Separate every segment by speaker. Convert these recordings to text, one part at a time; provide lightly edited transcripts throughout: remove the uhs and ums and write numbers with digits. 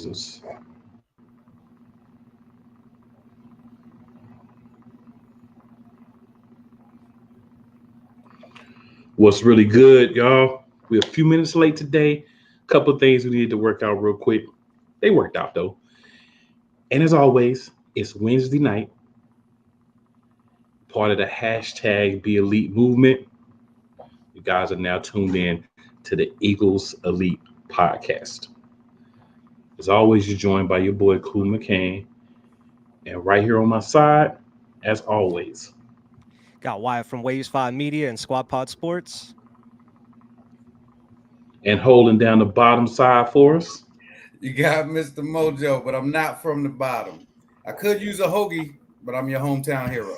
Speaker 1: business. What's really good, y'all? We're a few minutes late today. A couple of things we needed to work out real quick. They worked out though. And as always, it's Wednesday night, part of the hashtag Be Elite movement. You guys are now tuned in to the Eagles Elite podcast. As always, you're joined by your boy, Clue McCain. And right here on my side, as always,
Speaker 2: got Wyatt from Waves 5 Media and Squad Pod Sports.
Speaker 1: And holding down the bottom side for us,
Speaker 3: you got Mr. Mojo, but I'm not from the bottom. I could use a hoagie, but I'm your hometown hero.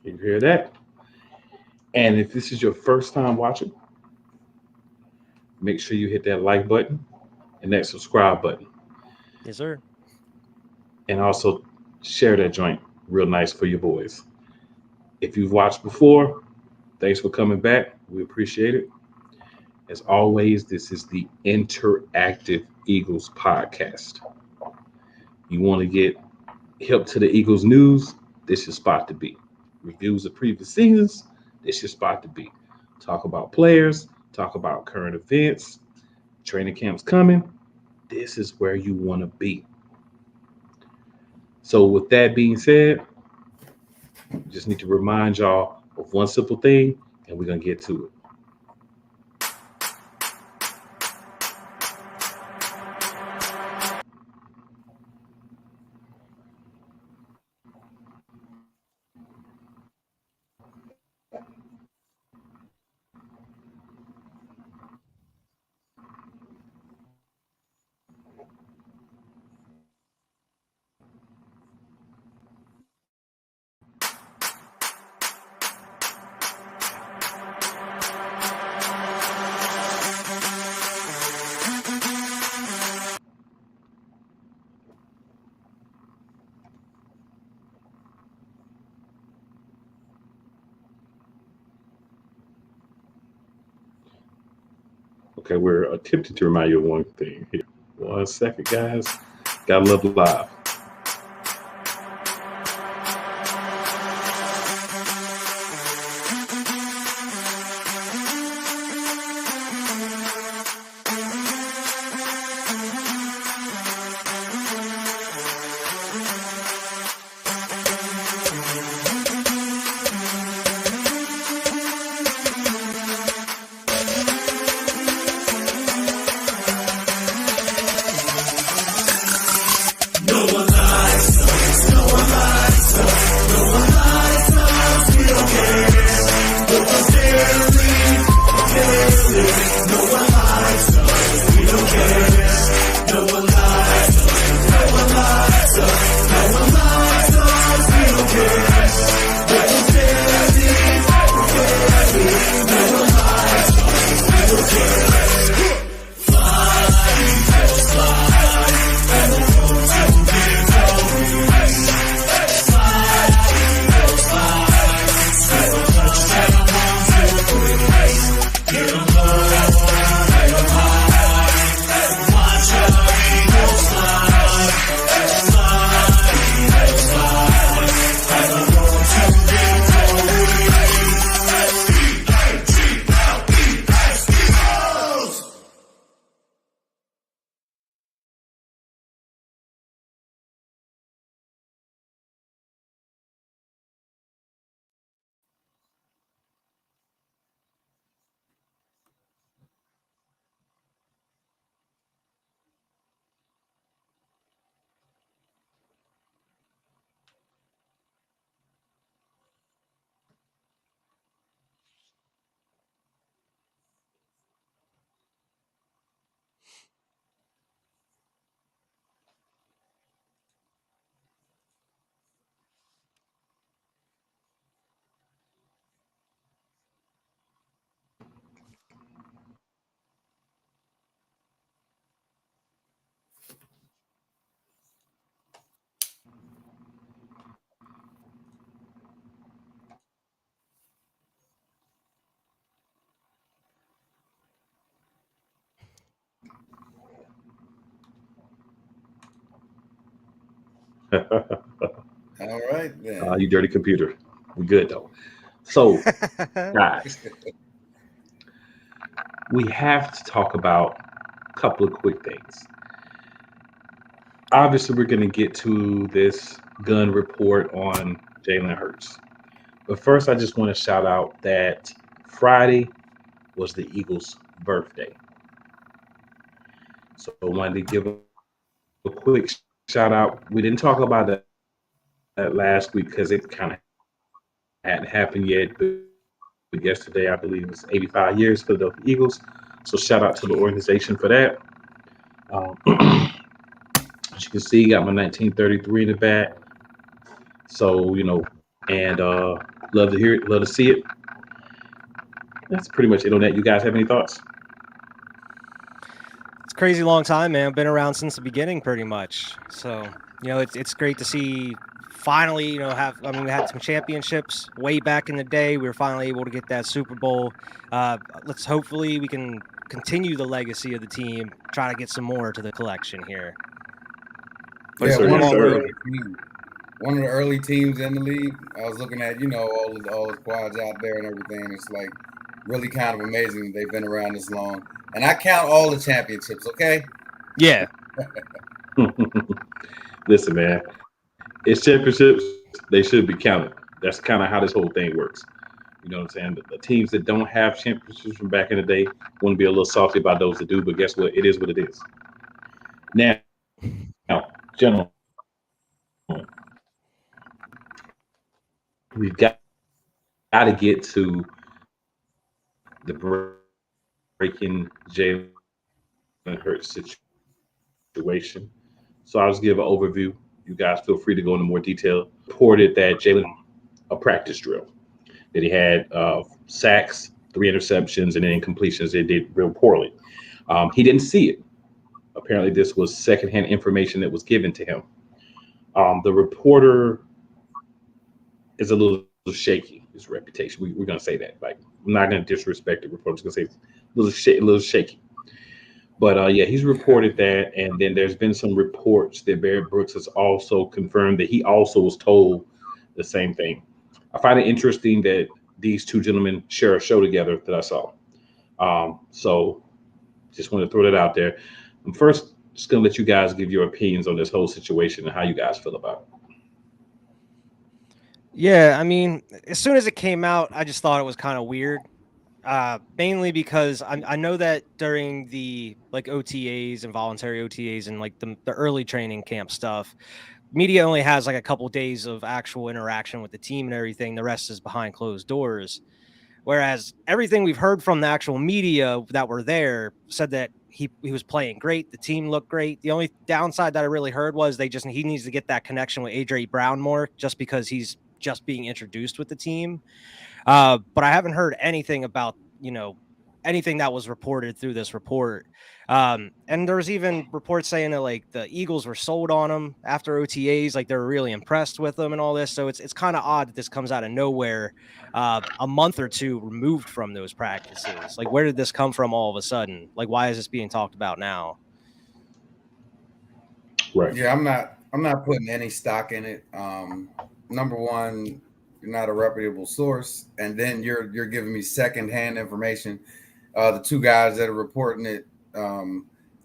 Speaker 1: You hear that? And if this is your first time watching, make sure you hit that like button and that subscribe button.
Speaker 2: Yes, sir.
Speaker 1: And also share that joint real nice for your boys. If you've watched before, thanks for coming back. We appreciate it. As always, this is the Interactive Eagles podcast. You want to get hip to the Eagles news? This is your spot to be. Reviews of previous seasons? This is your spot to be. Talk about players, talk about current events, training camps coming. This is where you want to be. So with that being said, just need to remind y'all of one simple thing, and we're going to get to it. Okay, we're attempting to remind you of one thing here. 1 second, guys. Gotta love live.
Speaker 4: No
Speaker 3: All right then.
Speaker 1: You dirty computer. We good though. So, guys, we have to talk about a couple of quick things. Obviously, we're going to get to this gun report on Jalen Hurts. But first, I just want to shout out that Friday was the Eagles' birthday. So I wanted to give a quick shout out. We didn't talk about that last week because it kind of hadn't happened yet. But yesterday, I believe, was 85 years for the Eagles. So shout out to the organization for that. As you can see, got my 1933 in the back. So, and love to hear it, love to see it. That's pretty much it on that. You guys have any thoughts?
Speaker 2: It's a crazy long time, man. Been around since the beginning, pretty much. So, it's great to see. Finally, we had some championships way back in the day. We were finally able to get that Super Bowl. Hopefully we can continue the legacy of the team. Try to get some more to the collection here.
Speaker 3: Yeah,
Speaker 1: sir,
Speaker 3: one
Speaker 1: yes,
Speaker 3: of the
Speaker 1: sir.
Speaker 3: early teams in the league. I was looking at, all the squads out there and everything. It's like really kind of amazing they've been around this long. And I count all the championships, okay?
Speaker 2: Yeah.
Speaker 1: Listen, man, it's championships. They should be counted. That's kind of how this whole thing works. You know what I'm saying? The teams that don't have championships from back in the day want to be a little salty about those that do, but guess what? It is what it is. Now, gentlemen, we've got to get to the breaking Jalen Hurts situation. So I'll just give an overview. You guys feel free to go into more detail. Reported that Jalen a practice drill, that he had sacks, 3 interceptions, and then incompletions. They did real poorly. He didn't see it. Apparently, this was secondhand information that was given to him. The reporter is a little shaky. His reputation. We're going to say that. Like, I'm not going to disrespect the reporter. I'm just going to say it's a little shaky. But yeah, he's reported that, and then there's been some reports that Barrett Brooks has also confirmed that he also was told the same thing. I find it interesting that these two gentlemen share a show together that I saw. So just want to throw that out there. I'm first just going to let you guys give your opinions on this whole situation and how you guys feel about it.
Speaker 2: Yeah, I mean, as soon as it came out, I just thought it was kind of weird. Mainly because I know that during the OTAs and voluntary OTAs and the early training camp stuff, media only has a couple days of actual interaction with the team and everything. The rest is behind closed doors. Whereas everything we've heard from the actual media that were there said that he was playing great. The team looked great. The only downside that I really heard was he needs to get that connection with AJ Brown more, just because he's just being introduced with the team. But I haven't heard anything about, anything that was reported through this report. And there was even reports saying that the Eagles were sold on him after OTAs, they were really impressed with him and all this. So it's kind of odd that this comes out of nowhere, a month or two removed from those practices. Where did this come from all of a sudden? Why is this being talked about now?
Speaker 1: Right.
Speaker 3: Yeah, I'm not putting any stock in it. Number one, you're not a reputable source, and then you're giving me secondhand information. The two guys that are reporting it,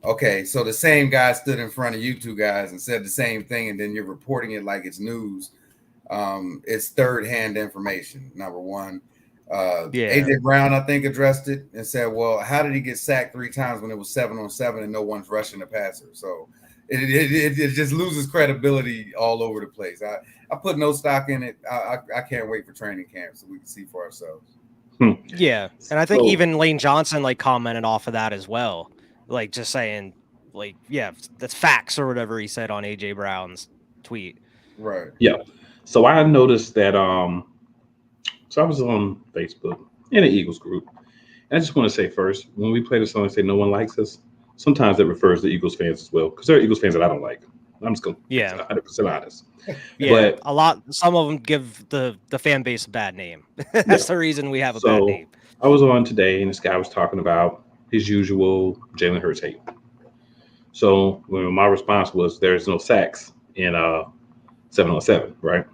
Speaker 3: okay, so the same guy stood in front of you two guys and said the same thing, and then you're reporting it like it's news. It's third-hand information. Number one, AJ Brown, I think, addressed it and said, "Well, how did he get sacked 3 times when it was 7-on-7 and no one's rushing the passer?" So it just loses credibility all over the place. I put no stock in it. I can't wait for training camp so we can see for ourselves.
Speaker 2: Yeah, and I think even Lane Johnson commented off of that as well, just saying yeah, that's facts or whatever he said on AJ Brown's tweet.
Speaker 3: Right.
Speaker 1: Yeah. So I noticed that so I was on Facebook in the Eagles group. And I just want to say first, when we play the song and say no one likes us, sometimes that refers to Eagles fans as well, because there are Eagles fans that I don't like. I'm just going to be 100% honest.
Speaker 2: Yeah, but some of them give the fan base a bad name. That's the reason we have a bad name.
Speaker 1: I was on today, and this guy was talking about his usual Jalen Hurts hate. So my response was, there's no sacks in 7-on-7, right?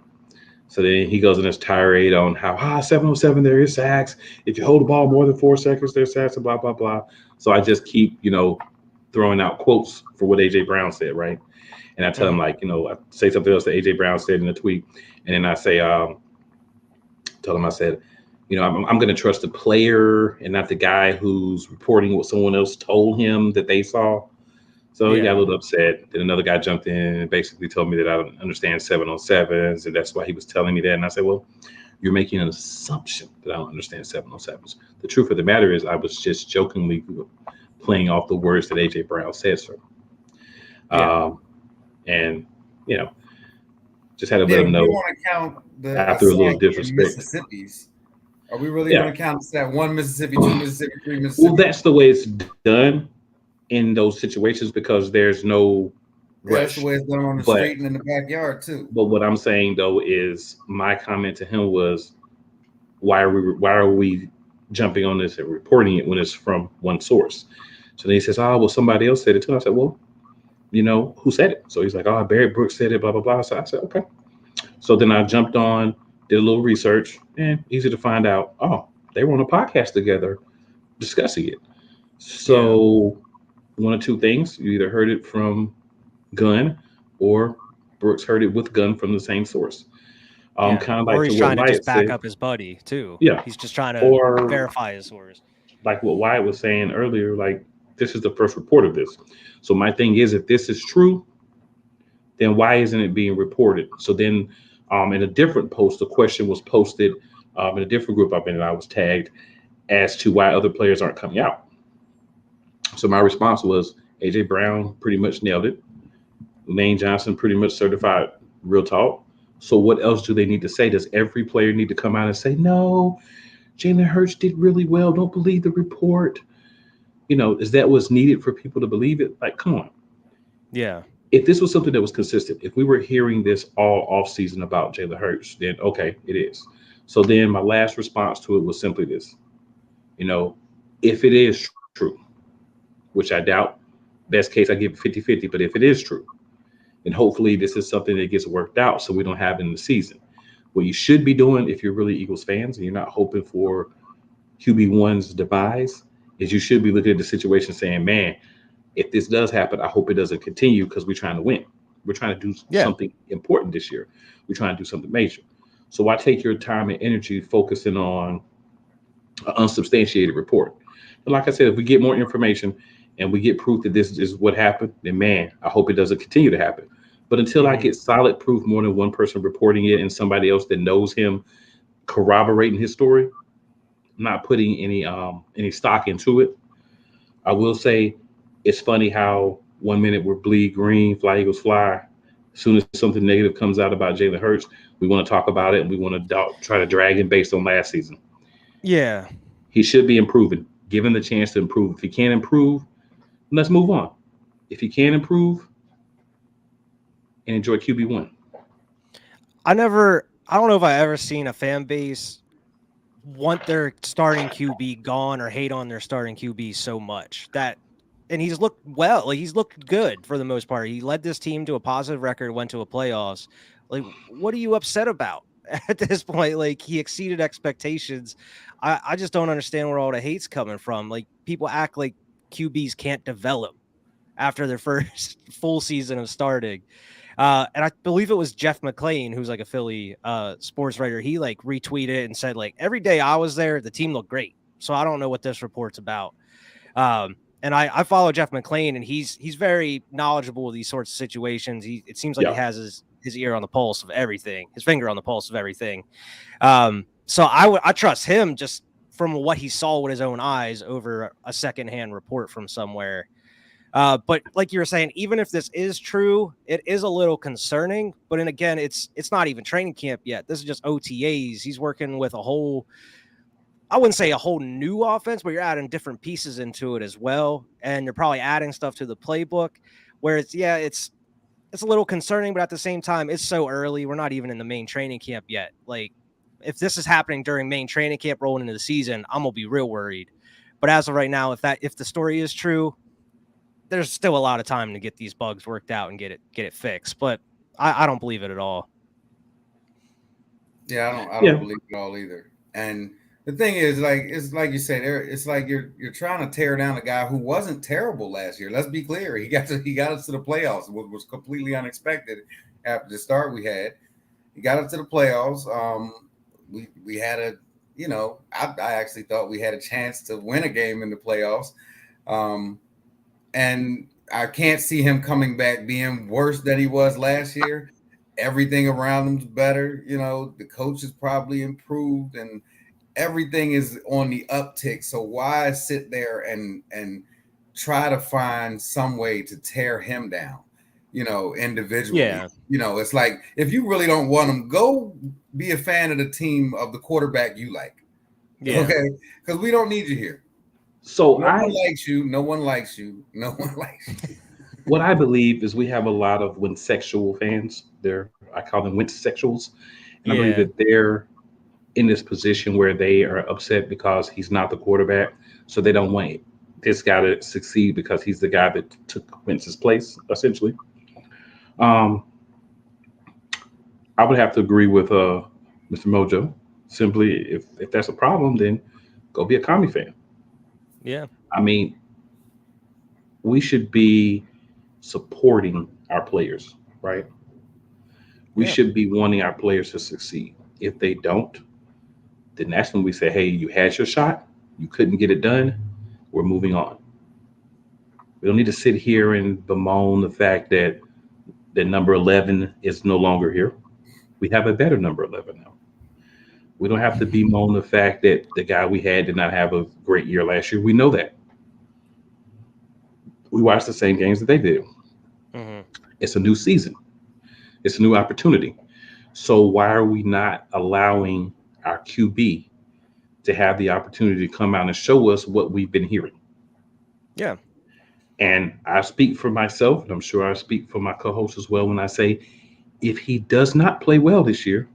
Speaker 1: So then he goes in this tirade on how 7-on-7 there is sacks. If you hold the ball more than 4 seconds, there's sacks and blah blah blah. So I just keep throwing out quotes for what AJ Brown said, right? And I tell him I say something else that AJ Brown said in a tweet, and then I say, tell him I said, I'm going to trust the player and not the guy who's reporting what someone else told him that they saw. So he got a little upset. Then another guy jumped in and basically told me that I don't understand 7-on-7s, and that's why he was telling me that. And I said, well, you're making an assumption that I don't understand 7-on-7s. The truth of the matter is I was just jokingly playing off the words that AJ Brown said, sir. And just had to let him know.
Speaker 3: We want to count
Speaker 1: after a little disrespect.
Speaker 3: Mississippi's. Are we really going to count that 1 Mississippi, 2 Mississippi, 3 Mississippi?
Speaker 1: Well, that's the way it's done in those situations because there's no rush.
Speaker 3: That's the way it's done on the street and in the backyard too.
Speaker 1: But what I'm saying though is my comment to him was, why are we jumping on this and reporting it when it's from one source? So then he says, oh, well, somebody else said it too. I said, well, who said it? So he's like, oh, Barrett Brooks said it, blah, blah, blah. So I said, okay. So then I jumped on, did a little research, and easy to find out, oh, they were on a podcast together discussing it. So one of two things, you either heard it from Gunn or Brooks heard it with Gunn from the same source. Kind of like
Speaker 2: or he's trying to just back up his buddy too.
Speaker 1: Yeah.
Speaker 2: He's just trying to verify his source.
Speaker 1: Like what Wyatt was saying earlier, like this is the first report of this. So my thing is, if this is true, then why isn't it being reported? So then in a different post, a question was posted in a different group I've been in. I was tagged as to why other players aren't coming out. So my response was AJ Brown pretty much nailed it. Lane Johnson pretty much certified real talk. So what else do they need to say? Does every player need to come out and say, no, Jalen Hurts did really well, don't believe the report? Is that what's needed for people to believe it? Like, come on.
Speaker 2: Yeah.
Speaker 1: If this was something that was consistent, if we were hearing this all offseason about Jalen Hurts, then okay, it is. So then my last response to it was simply this. If it is true, which I doubt, best case I give it 50-50, but if it is true, then hopefully this is something that gets worked out so we don't have it in the season. What you should be doing if you're really Eagles fans and you're not hoping for QB1's demise is you should be looking at the situation saying, man, if this does happen, I hope it doesn't continue because we're trying to win. We're trying to do something important this year. We're trying to do something major. So why take your time and energy focusing on an unsubstantiated report? But like I said, if we get more information and we get proof that this is what happened, then man, I hope it doesn't continue to happen. But until I get solid proof, more than one person reporting it and somebody else that knows him corroborating his story, I'm not putting any stock into it. I will say it's funny how 1 minute we're bleed green, fly Eagles fly. As soon as something negative comes out about Jalen Hurts, we want to talk about it and we want to try to drag him based on last season.
Speaker 2: Yeah.
Speaker 1: He should be improving, given the chance to improve. If he can't improve, let's move on. If he can improve, and enjoy QB1.
Speaker 2: I don't know if I ever seen a fan base want their starting QB gone or hate on their starting QB so much and he's looked well. Like he's looked good for the most part. He led this team to a positive record, went to a playoffs. Like, what are you upset about at this point? Like he exceeded expectations. I just don't understand where all the hate's coming from. Like people act like QBs can't develop after their first full season of starting. And I believe it was Jeff McClain, who's like a Philly sports writer. He like retweeted and said like every day I was there, the team looked great. So I don't know what this report's about. And I follow Jeff McClain, and he's very knowledgeable of these sorts of situations. It seems like he has his ear on the pulse of everything, his finger on the pulse of everything. So I trust him just from what he saw with his own eyes over a secondhand report from somewhere. But like you were saying, even if this is true, it is a little concerning. But then again, it's not even training camp yet. This is just OTAs. He's working with I wouldn't say a whole new offense, but you're adding different pieces into it as well. And you're probably adding stuff to the playbook where it's a little concerning, but at the same time, it's so early. We're not even in the main training camp yet. Like if this is happening during main training camp rolling into the season, I'm going to be real worried. But as of right now, if the story is true, there's still a lot of time to get these bugs worked out and get it fixed. But I don't believe it at all.
Speaker 3: Yeah, I
Speaker 1: Yeah.
Speaker 3: don't believe it all either. And the thing is, like, it's like you say there, it's like you're trying to tear down a guy who wasn't terrible last year. Let's be clear. He got us to the playoffs, which was completely unexpected after the start we had. He got us to the playoffs. We had a, I actually thought we had a chance to win a game in the playoffs. Um, and I can't see him coming back being worse than he was last year. Everything around him's better. The coach is probably improved, and everything is on the uptick. So why sit there and try to find some way to tear him down? Individually.
Speaker 2: Yeah.
Speaker 3: It's like if you really don't want him, go be a fan of the team of the quarterback you like.
Speaker 2: Yeah.
Speaker 3: Okay, because we don't need you here.
Speaker 1: So
Speaker 3: No one likes you. No one likes you. No one likes you.
Speaker 1: what I believe is we have a lot of winsexual fans. I call them winsexuals, and I believe
Speaker 2: Yeah.
Speaker 1: that they're in this position where they are upset because he's not the quarterback, so they don't want this guy to succeed because he's the guy that took Vince's place, essentially. Um, I would have to agree with Mr. Mojo. Simply, if that's a problem, then go be a commie fan.
Speaker 2: Yeah.
Speaker 1: I mean, we should be supporting our players, right? We
Speaker 2: Yeah.
Speaker 1: should be wanting our players to succeed. If they don't, then that's when we say, hey, you had your shot, you couldn't get it done, we're moving on. We don't need to sit here and bemoan the fact that the number 11 is no longer here. We have a better number 11 now. We don't have to bemoan the fact that the guy we had did not have a great year last year. We know that. We watched the same games that they did.
Speaker 2: Hmm.
Speaker 1: It's a new season, it's a new opportunity. So why are we not allowing our QB to have the opportunity to come out and show us what we've been hearing?
Speaker 2: Yeah.
Speaker 1: And I speak for myself, and I'm sure I speak for my co host as well when I say, if he does not play well this year,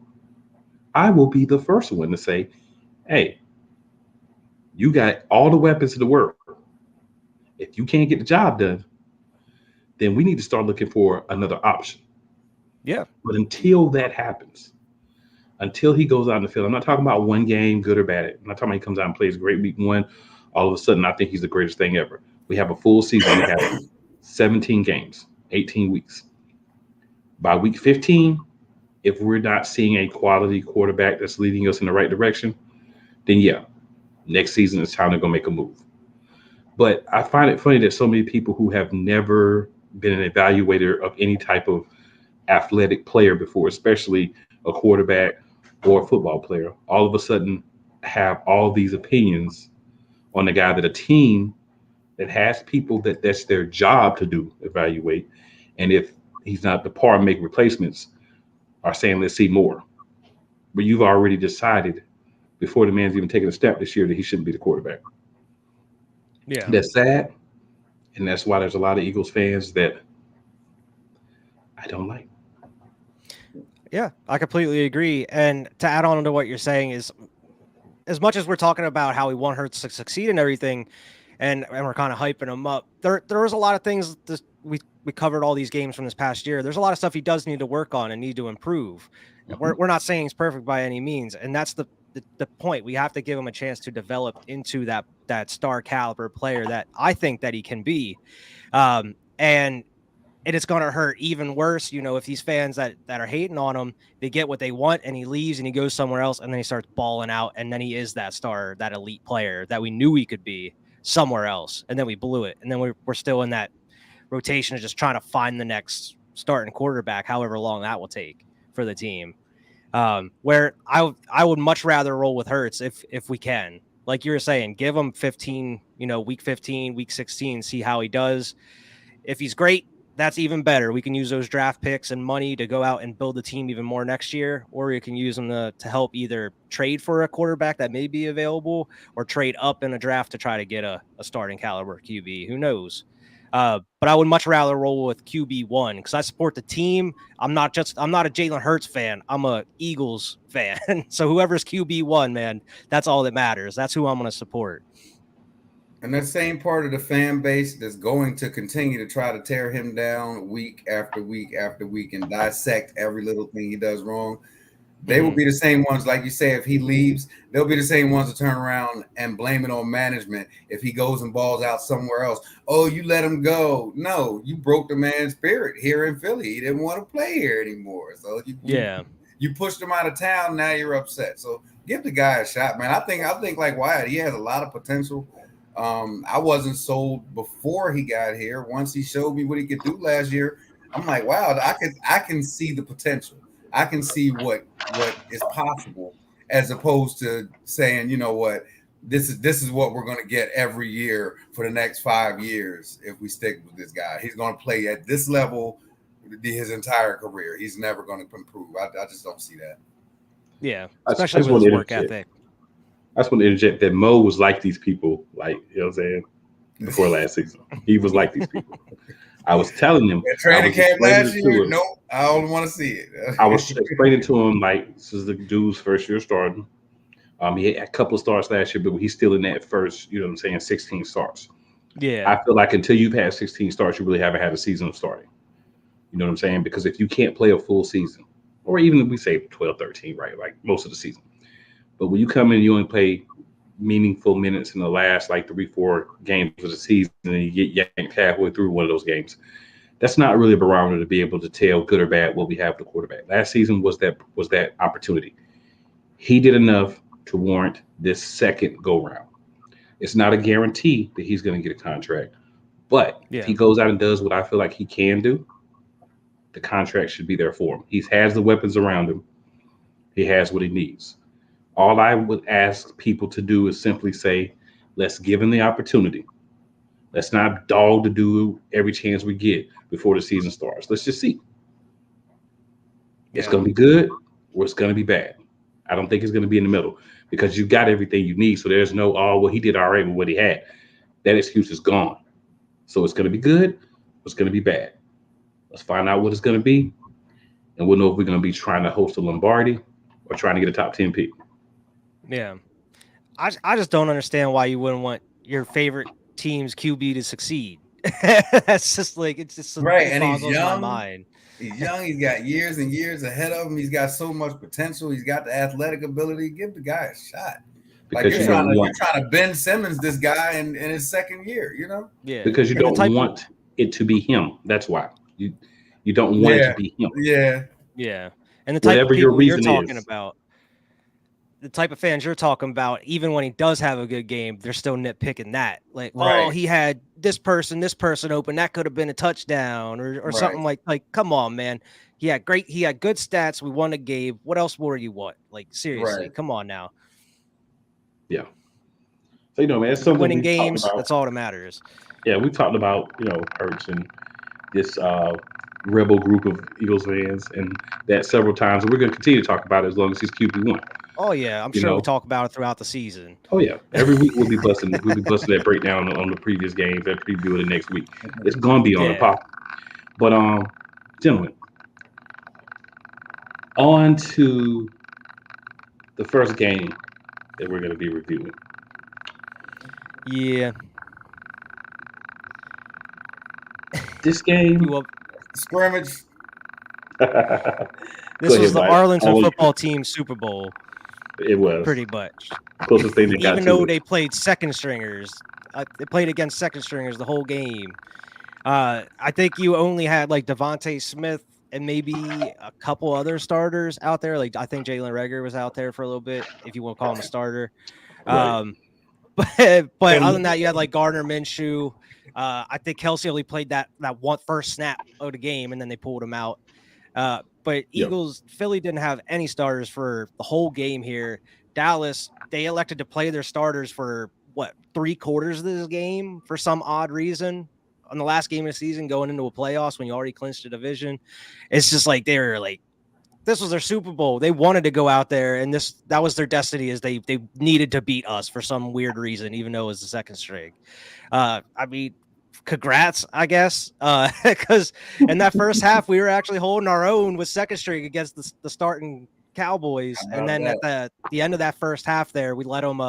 Speaker 1: I will be the first one to say, hey, you got all the weapons in the world. If you can't get the job done, then we need to start looking for another option.
Speaker 2: Yeah.
Speaker 1: But until that happens, until he goes out in the field, I'm not talking about one game, good or bad. I'm not talking about he comes out and plays great week one. All of a sudden, I think he's the greatest thing ever. We have a full season. We have 17 games, 18 weeks. By week 15, if we're not seeing a quality quarterback that's leading us in the right direction, then yeah, next season it's time to go make a move. But I find it funny that so many people who have never been an evaluator of any type of athletic player before, especially a quarterback or a football player, all of a sudden have all these opinions on the guy that a team that has people that that's their job to do evaluate. And if he's not the par and make replacements, are saying let's see more. But you've already decided before the man's even taken a step this year that he shouldn't be the quarterback.
Speaker 2: Yeah.
Speaker 1: That's sad, and that's why there's a lot of Eagles fans that I don't like.
Speaker 2: Yeah. I completely agree. And to add on to what you're saying is, as much as we're talking about how we want Hurts to succeed and everything, and we're kind of hyping him up, there was a lot of things that we covered all these games from this past year. There's a lot of stuff he does need to work on and need to improve.
Speaker 1: Mhm.
Speaker 2: We're not saying he's perfect by any means, and that's the point. We have to give him a chance to develop into that star caliber player that I think that he can be. And it's going to hurt even worse, if these fans that are hating on him, they get what they want and he leaves and he goes somewhere else and then he starts balling out and then he is that star, that elite player that we knew he could be somewhere else, and then we blew it, and then we're still in that rotation of just trying to find the next starting quarterback, however long that will take for the team. Where I would much rather roll with Hurts if we can, like you were saying, give him 15, week 15, week 16, see how he does. If he's great, that's even better. We can use those draft picks and money to go out and build the team even more next year, or you can use them to help either trade for a quarterback that may be available or trade up in a draft to try to get a starting caliber QB. Who knows? But I would much rather roll with QB1 because I support the team. I'm not a Jalen Hurts fan. I'm a Eagles fan. So whoever's QB1, man, that's all that matters. That's who I'm going to support.
Speaker 3: And that same part of the fan base that's going to continue to try to tear him down week after week after week and dissect every little thing he does wrong. They will be the same ones, like you say, if he leaves, they'll be the same ones to turn around and blame it on management if he goes and balls out somewhere else. Oh, you let him go. No, you broke the man's spirit here in Philly. He didn't want to play here anymore. So you pushed him out of town. Now you're upset. So give the guy a shot, man. I think like Wyatt, he has a lot of potential. I wasn't sold before he got here. Once he showed me what he could do last year, I'm like, wow, I can see the potential. I can see what is possible, as opposed to saying, you know what, this is what we're going to get every year for the next 5 years if we stick with this guy. He's going to play at this level his entire career. He's never going to improve. I just don't see that.
Speaker 2: Yeah, especially with his work ethic.
Speaker 1: I just want to interject that Mo was like these people, like, you know what I'm saying, before last season. He was like these people. I was telling him.
Speaker 3: Training camp last year? Nope. I don't want to see it.
Speaker 1: I was explaining to him, like, this is the dude's first year starting. He had a couple of starts last year, but he's still in that first, you know what I'm saying, 16 starts.
Speaker 2: Yeah.
Speaker 1: I feel like until you've had 16 starts, you really haven't had a season of starting. You know what I'm saying? Because if you can't play a full season, or even if we say 12, 13, right, like most of the season. But when you come in, you only play meaningful minutes in the last like 3-4 games of the season, and you get yanked halfway through one of those games. That's not really a barometer to be able to tell good or bad what we have with the quarterback. Last season was that opportunity. He did enough to warrant this second go round. It's not a guarantee that he's going to get a contract, but if he goes out and does what I feel like he can do, the contract should be there for him. He has the weapons around him. He has what he needs. All I would ask people to do is simply say, let's give him the opportunity. Let's not dog the dude every chance we get before the season starts. Let's just see. It's going to be good or it's going to be bad. I don't think it's going to be in the middle because you got everything you need. So there's no, oh, well, he did all right with what he had. That excuse is gone. So it's going to be good or it's going to be bad. Let's find out what it's going to be. And we'll know if we're going to be trying to host a Lombardi or trying to get a top 10 pick.
Speaker 2: Yeah. I just don't understand why you wouldn't want your favorite team's QB to succeed. That's just like, it's just
Speaker 3: right. And he's
Speaker 2: my
Speaker 3: young.
Speaker 2: mind.
Speaker 3: He's young. He's got years and years ahead of him. He's got so much potential. He's got the athletic ability. Give the guy a shot. Because like you're trying to Ben Simmons this guy in his second year, you know?
Speaker 2: Yeah.
Speaker 1: Because you don't want it to be him. That's why. You don't want it to be him.
Speaker 3: Yeah.
Speaker 2: Yeah. And the type of people you're talking about, the type of fans you're talking about, even when he does have a good game, they're still nitpicking that. Like, oh, he had this person open. That could have been a touchdown or something like, come on, man. He had good stats. We won a game. What else more do you want? Like, seriously, come on now.
Speaker 1: Yeah. So, you know, man, it's something
Speaker 2: winning games, that's all that matters.
Speaker 1: Yeah, we talked about, you know, Hurts and this rebel group of Eagles fans and that several times. And we're going to continue to talk about it as long as he's QB1.
Speaker 2: Oh yeah, I'm sure we'll talk about it throughout the season.
Speaker 1: Oh yeah, every week we'll be busting that breakdown on the previous games, that preview of the next week. It's gonna be on the pop. But gentlemen, on to the first game that we're gonna be reviewing.
Speaker 2: Yeah.
Speaker 1: This game
Speaker 3: scrimmage.
Speaker 2: This was the Arlington football team Super Bowl.
Speaker 1: It was
Speaker 2: pretty much
Speaker 1: closest thing they got.
Speaker 2: Even though they played second stringers, they played against second stringers the whole game. I think you only had like Devontae Smith and maybe a couple other starters out there. Like I think Jalen Reagor was out there for a little bit, if you want to call him a starter. Right. But other than that, you had like Gardner Minshew. I think Kelsey only played that one first snap of the game, and then they pulled him out. But Philly didn't have any starters for the whole game here. Dallas, they elected to play their starters for 3/4 of this game for some odd reason on the last game of the season going into a playoffs when you already clinched a division. It's just like they were like, this was their Super Bowl. They wanted to go out there, and that was their destiny, is they needed to beat us for some weird reason, even though it was the second string. I mean, congrats, I guess, because in that first half we were actually holding our own with second string against the starting Cowboys, and then at the end of that first half there, we let them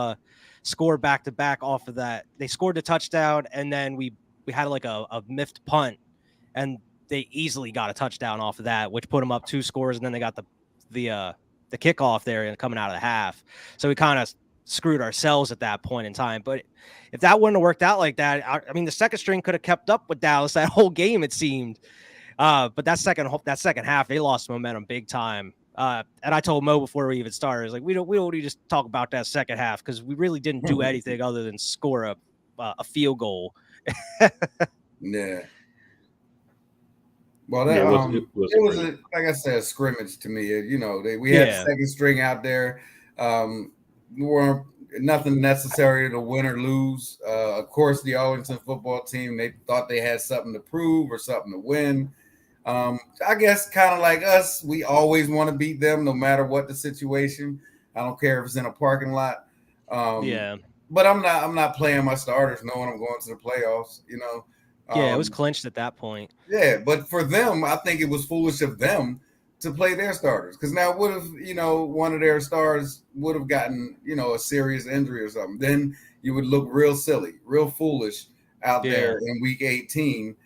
Speaker 2: score back to back off of that. They scored the touchdown, and then we had like a miffed punt, and they easily got a touchdown off of that, which put them up 2 scores, and then they got the kickoff there and coming out of the half. So we kind of screwed ourselves at that point in time. But if that wouldn't have worked out like that, I mean, the second string could have kept up with Dallas that whole game, it seemed. But that second half, they lost momentum big time. And I told Mo before we even started, I was like, we don't need to just talk about that second half because we really didn't do anything other than score a field goal.
Speaker 3: Yeah. Well, that, it was like I said, a scrimmage to me. We had the second string out there. We weren't nothing necessary to win or lose. Of course, the Arlington football team, they thought they had something to prove or something to win. I guess kind of like us, we always want to beat them no matter what the situation. I don't care if it's in a parking lot. But I'm not playing my starters knowing I'm going to the playoffs,
Speaker 2: Yeah, it was clinched at that point.
Speaker 3: Yeah, but for them, I think it was foolish of them to play their starters. Because now what if, one of their stars would have gotten, a serious injury or something? Then you would look real silly, real foolish out there in week 18,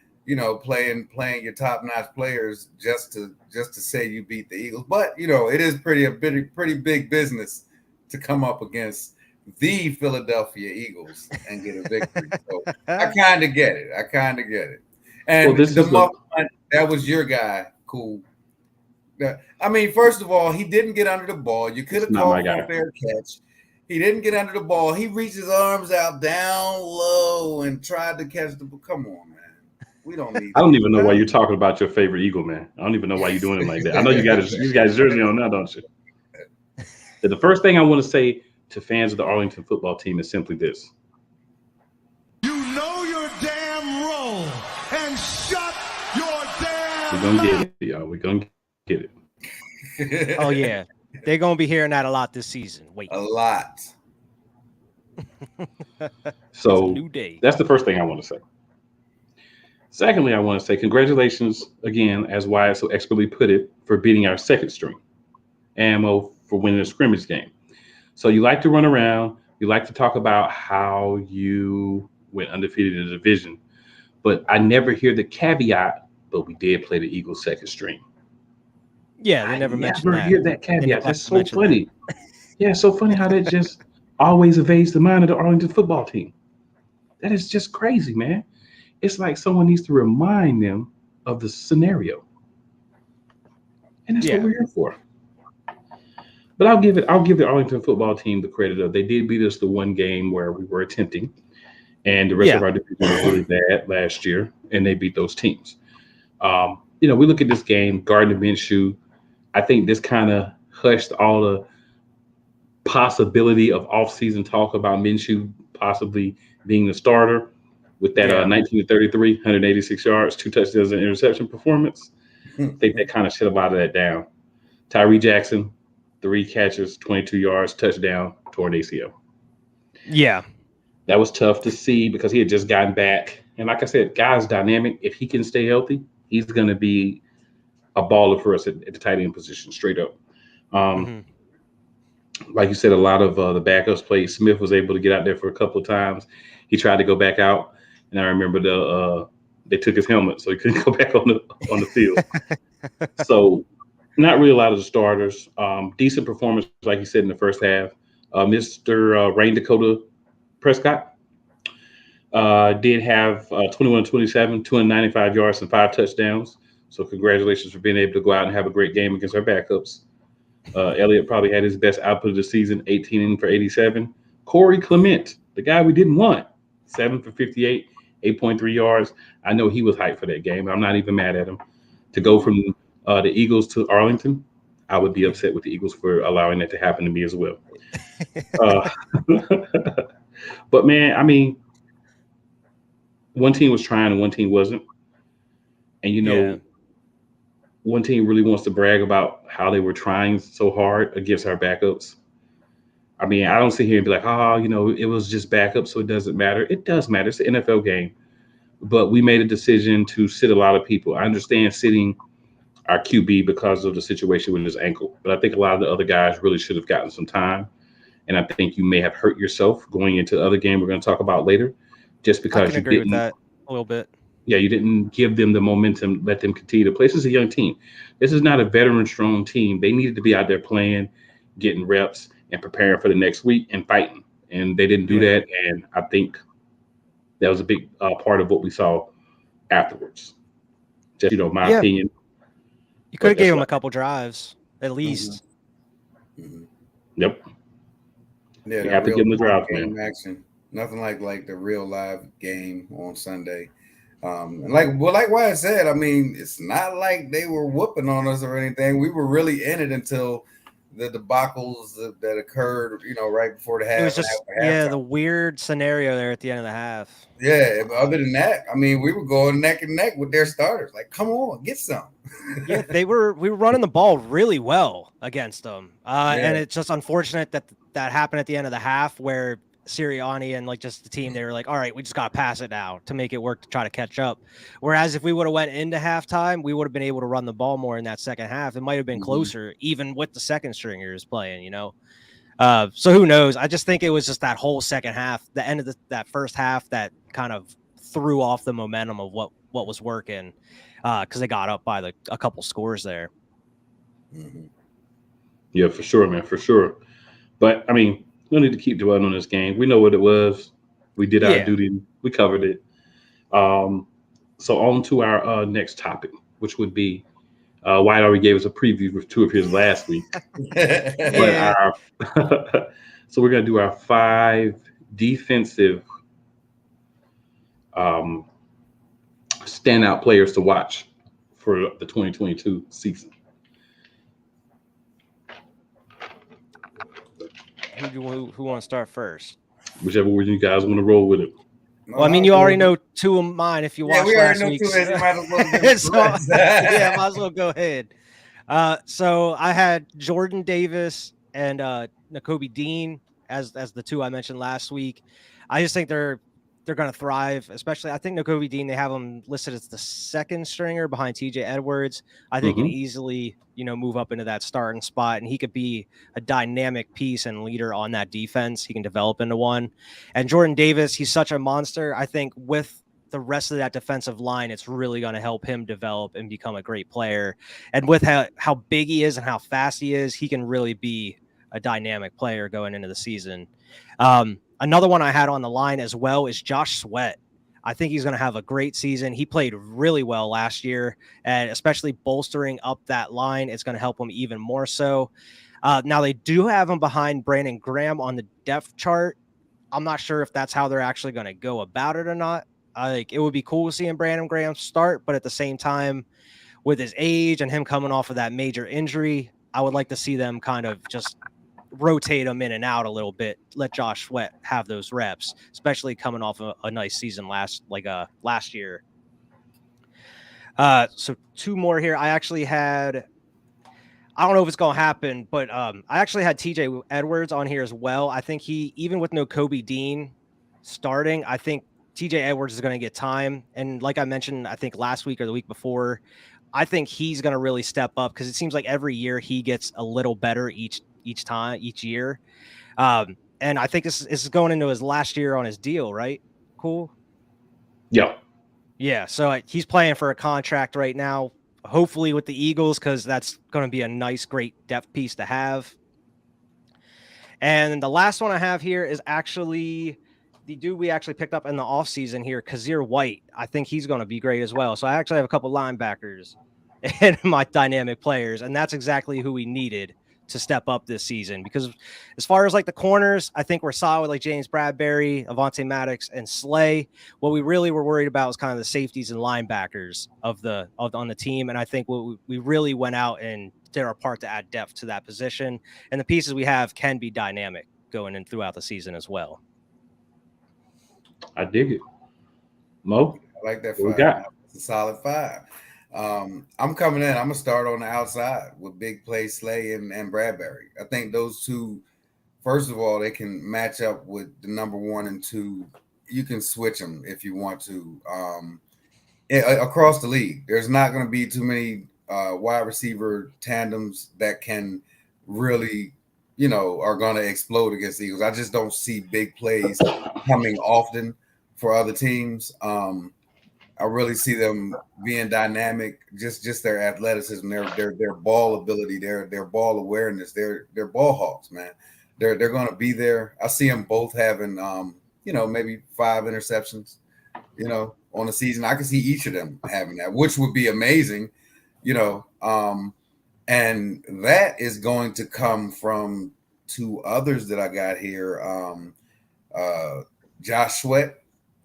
Speaker 3: playing your top-notch players just to say you beat the Eagles. But, it is pretty big business to come up against the Philadelphia Eagles and get a victory. So I kind of get it. And that was your guy. Cool. I mean, first of all, he didn't get under the ball. You could have called for a fair catch. He didn't get under the ball. He reached his arms out down low and tried to catch the ball. Come on, man. We don't need.
Speaker 1: I don't even know why you're talking about your favorite Eagle, man. I don't even know why you're doing it like that. I know you got his jersey on now, don't you? The first thing I want to say to fans of the Arlington football team is simply this.
Speaker 4: You know your damn role and shut your damn
Speaker 1: We're going to get it, y'all. We're going to get it.
Speaker 2: Oh, yeah. They're going to be hearing that a lot this season. Wait.
Speaker 3: A lot.
Speaker 1: So
Speaker 2: new day.
Speaker 1: That's the first thing I want to say. Secondly, I want to say congratulations again, as Wyatt so expertly put it, for beating our second string. Ammo for winning a scrimmage game. So you like to run around. You like to talk about how you went undefeated in the division. But I never hear the caveat, but we did play the Eagles second string.
Speaker 2: Yeah, they never mentioned that.
Speaker 1: I never hear that caveat. That's so funny. Yeah, it's so funny how that just always evades the mind of the Arlington football team. That is just crazy, man. It's like someone needs to remind them of the scenario. And that's what we're here for. But I'll give the Arlington football team the credit of they did beat us the one game where we were attempting, and the rest of our division was really bad last year, and they beat those teams. We look at this game, Gardner Minshew. I think this kind of hushed all the possibility of off-season talk about Minshew possibly being the starter with that 19-33, 186 yards, 2 touchdowns and interception performance. I think that kind of shut a lot of that down. Tyree Jackson, 3 catches, 22 yards, touchdown, torn ACL.
Speaker 2: Yeah.
Speaker 1: That was tough to see because he had just gotten back. And like I said, guy's dynamic. If he can stay healthy, he's going to be a baller for us at the tight end position, straight up. Like you said, a lot of the backups played. Smith was able to get out there for a couple of times. He tried to go back out. And I remember they took his helmet, so he couldn't go back on the field. So not really a lot of the starters. Decent performance, like you said, in the first half. Mr. Rain Dakota Prescott did have 21-27, 295 yards and 5 touchdowns. So congratulations for being able to go out and have a great game against our backups. Elliott probably had his best output of the season, 18 for 87. Corey Clement, the guy we didn't want, 7 for 58, 8.3 yards. I know he was hyped for that game. I'm not even mad at him. To go from the Eagles to Arlington, I would be upset with the Eagles for allowing that to happen to me as well. But, man, I mean, one team was trying and one team wasn't. And, one team really wants to brag about how they were trying so hard against our backups. I mean, I don't sit here and be like, it was just backup, so it doesn't matter. It does matter. It's an NFL game. But we made a decision to sit a lot of people. I understand sitting our QB because of the situation with his ankle. But I think a lot of the other guys really should have gotten some time. And I think you may have hurt yourself going into the other game we're going to talk about later. Just because
Speaker 2: I can agree with that a little bit.
Speaker 1: Yeah, you didn't give them the momentum, let them continue to play. This is a young team. This is not a veteran strong team. They needed to be out there playing, getting reps, and preparing for the next week and fighting. And they didn't do
Speaker 2: Yeah.
Speaker 1: that. And I think that was a big part of what we saw afterwards. Just, my
Speaker 2: Yeah.
Speaker 1: opinion.
Speaker 2: You
Speaker 1: But
Speaker 2: could have
Speaker 1: that's
Speaker 2: gave him
Speaker 1: what-
Speaker 2: a couple drives at least.
Speaker 3: Mhm.
Speaker 1: Yep.
Speaker 3: Yeah,
Speaker 1: You
Speaker 3: the
Speaker 1: have to
Speaker 3: real
Speaker 1: give them the drive,
Speaker 3: game
Speaker 1: man.
Speaker 3: action. Nothing like the real live game on Sunday. And like Wyatt said, I mean, it's not like they were whooping on us or anything. We were really in it until the debacles that occurred, right before the half.
Speaker 2: It was
Speaker 3: and
Speaker 2: just
Speaker 3: after halftime.
Speaker 2: the weird scenario there at the end of the half.
Speaker 3: Yeah, but other than that, I mean, we were going neck and neck with their starters. Like, come on, get some.
Speaker 2: Yeah, we were running the ball really well against them, and it's just unfortunate that happened at the end of the half where Sirianni and just the team, they were like, all right, we just got to pass it now to make it work to try to catch up. Whereas if we would have went into halftime, we would have been able to run the ball more in that second half. It might have been closer, even with the second stringers playing, So who knows? I just think it was just that whole second half, the end of that first half, that kind of threw off the momentum of what was working, because they got up by a couple scores there.
Speaker 3: Mm-hmm.
Speaker 1: Yeah, for sure, man, for sure. But I mean, no need to keep dwelling on this game. We know what it was. We did our duty. We covered it. So on to our next topic, which would be White already gave us a preview of two of his last week.
Speaker 2: Yeah.
Speaker 1: But so we're gonna do our 5 defensive standout players to watch for the 2022 season.
Speaker 2: Who want to start first?
Speaker 1: Whichever one you guys want to roll with it.
Speaker 2: Well, I mean, you already know 2 of mine if you watched
Speaker 3: we already
Speaker 2: last
Speaker 3: know
Speaker 2: week's.
Speaker 3: 2 of his. You might as well give us the rest.
Speaker 2: Yeah, might as well go ahead. So I had Jordan Davis and Nakobe Dean as the 2 I mentioned last week. I just think they're going to thrive, especially I think Nakobe Dean, they have him listed as the second stringer behind TJ Edwards. I think he can easily, move up into that starting spot, and he could be a dynamic piece and leader on that defense. He can develop into one. And Jordan Davis, he's such a monster. I think with the rest of that defensive line, it's really going to help him develop and become a great player. And with how big he is and how fast he is, he can really be a dynamic player going into the season. Another one I had on the line as well is Josh Sweat. I think he's going to have a great season. He played really well last year, and especially bolstering up that line, it's going to help him even more so. Now, they do have him behind Brandon Graham on the depth chart. I'm not sure if that's how they're actually going to go about it or not. It would be cool seeing Brandon Graham start, but at the same time, with his age and him coming off of that major injury, I would like to see them kind of just rotate him in and out a little bit, let Josh Sweat have those reps, especially coming off a nice season last year. So 2 more here. I actually had, I don't know if it's going to happen, but I actually had TJ Edwards on here as well. I think even with Nakobe Dean starting, I think TJ Edwards is going to get time. And like I mentioned, I think last week or the week before, I think he's going to really step up, because it seems like every year he gets a little better each year. And I think this is going into his last year on his deal, right? Cool. Yeah. So he's playing for a contract right now, hopefully with the Eagles, because that's going to be a nice, great depth piece to have. And the last one I have here is actually the dude we actually picked up in the offseason here, Kazir White. I think he's going to be great as well. So I actually have a couple linebackers in my dynamic players, and that's exactly who we needed to step up this season, because as far as the corners, I think we're solid, like James Bradbury, Avonte Maddox, and Slay. What we really were worried about was kind of the safeties and linebackers on the team, and I think we really went out and did our part to add depth to that position, and the pieces we have can be dynamic going in throughout the season as well.
Speaker 1: I dig it. Mo?
Speaker 3: I like that 5.
Speaker 1: What we got?
Speaker 3: It's a solid 5. I'm coming in. I'm gonna start on the outside with Big Play Slay and Bradbury. I think those 2, first of all, they can match up with the number 1 and 2. You can switch them if you want to. Across the league, there's not going to be too many wide receiver tandems that can really, are going to explode against the Eagles. I just don't see big plays coming often for other teams. I really see them being dynamic. Just their athleticism, their ball ability, their ball awareness, their ball hawks, man. They're going to be there. I see them both having maybe 5 interceptions, on the season. I can see each of them having that, which would be amazing, and that is going to come from 2 others that I got here. Josh Sweat,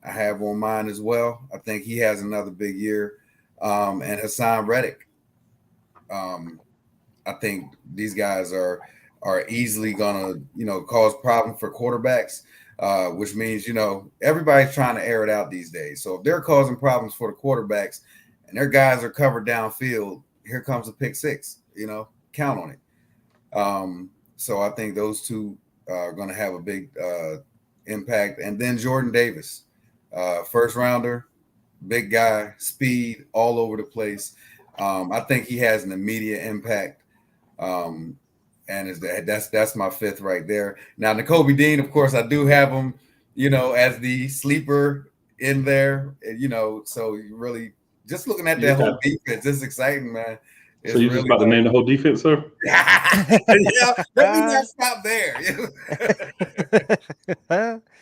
Speaker 3: I have on mine as well. I think he has another big year. And Hassan Reddick. I think these guys are easily gonna, cause problems for quarterbacks, which means, everybody's trying to air it out these days. So if they're causing problems for the quarterbacks and their guys are covered downfield, here comes a pick 6, count on it. So I think those 2 are going to have a big impact. And then Jordan Davis, first rounder, big guy, speed all over the place. I think he has an immediate impact. And that's my 5th right there. Now, Nakobe Dean, of course, I do have him, as the sleeper in there, so you really just looking at that whole defense, it's exciting, man. It's
Speaker 1: so you're really just about to name the whole defense, sir?
Speaker 3: Let me not stop there.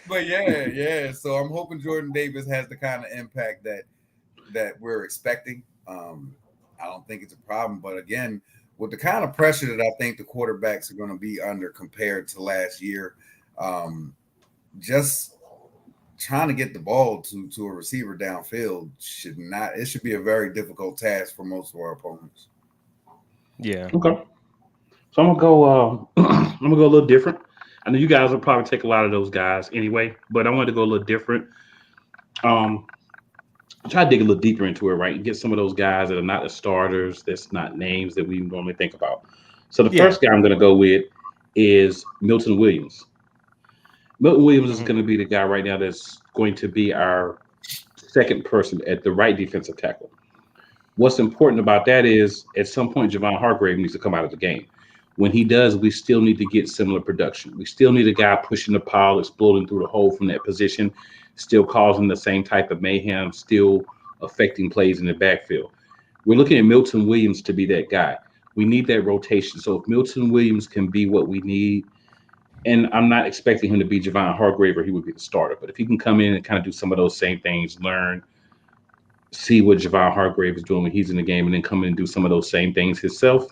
Speaker 3: But yeah. So I'm hoping Jordan Davis has the kind of impact that we're expecting. I don't think it's a problem, but again, with the kind of pressure that I think the quarterbacks are going to be under compared to last year, just trying to get the ball to a receiver downfield should be a very difficult task for most of our opponents.
Speaker 2: Yeah.
Speaker 1: Okay. So I'm gonna go. I'm gonna go a little different. I know you guys will probably take a lot of those guys anyway, but I wanted to go a little different. Try to dig a little deeper into it, right? And get some of those guys that are not the starters, that's not names that we normally think about. So the first guy I'm gonna go with is Milton Williams. Milton Williams is going to be the guy right now that's going to be our second person at the right defensive tackle. What's important about that is at some point, Javon Hargrave needs to come out of the game. When he does, we still need to get similar production. We still need a guy pushing the pile, exploding through the hole from that position, still causing the same type of mayhem, still affecting plays in the backfield. We're looking at Milton Williams to be that guy. We need that rotation. So if Milton Williams can be what we need, and I'm not expecting him to be Javon Hargrave or he would be the starter, but if he can come in and kind of do some of those same things, learn, see what Javon Hargrave is doing when he's in the game, and then come in and do some of those same things himself,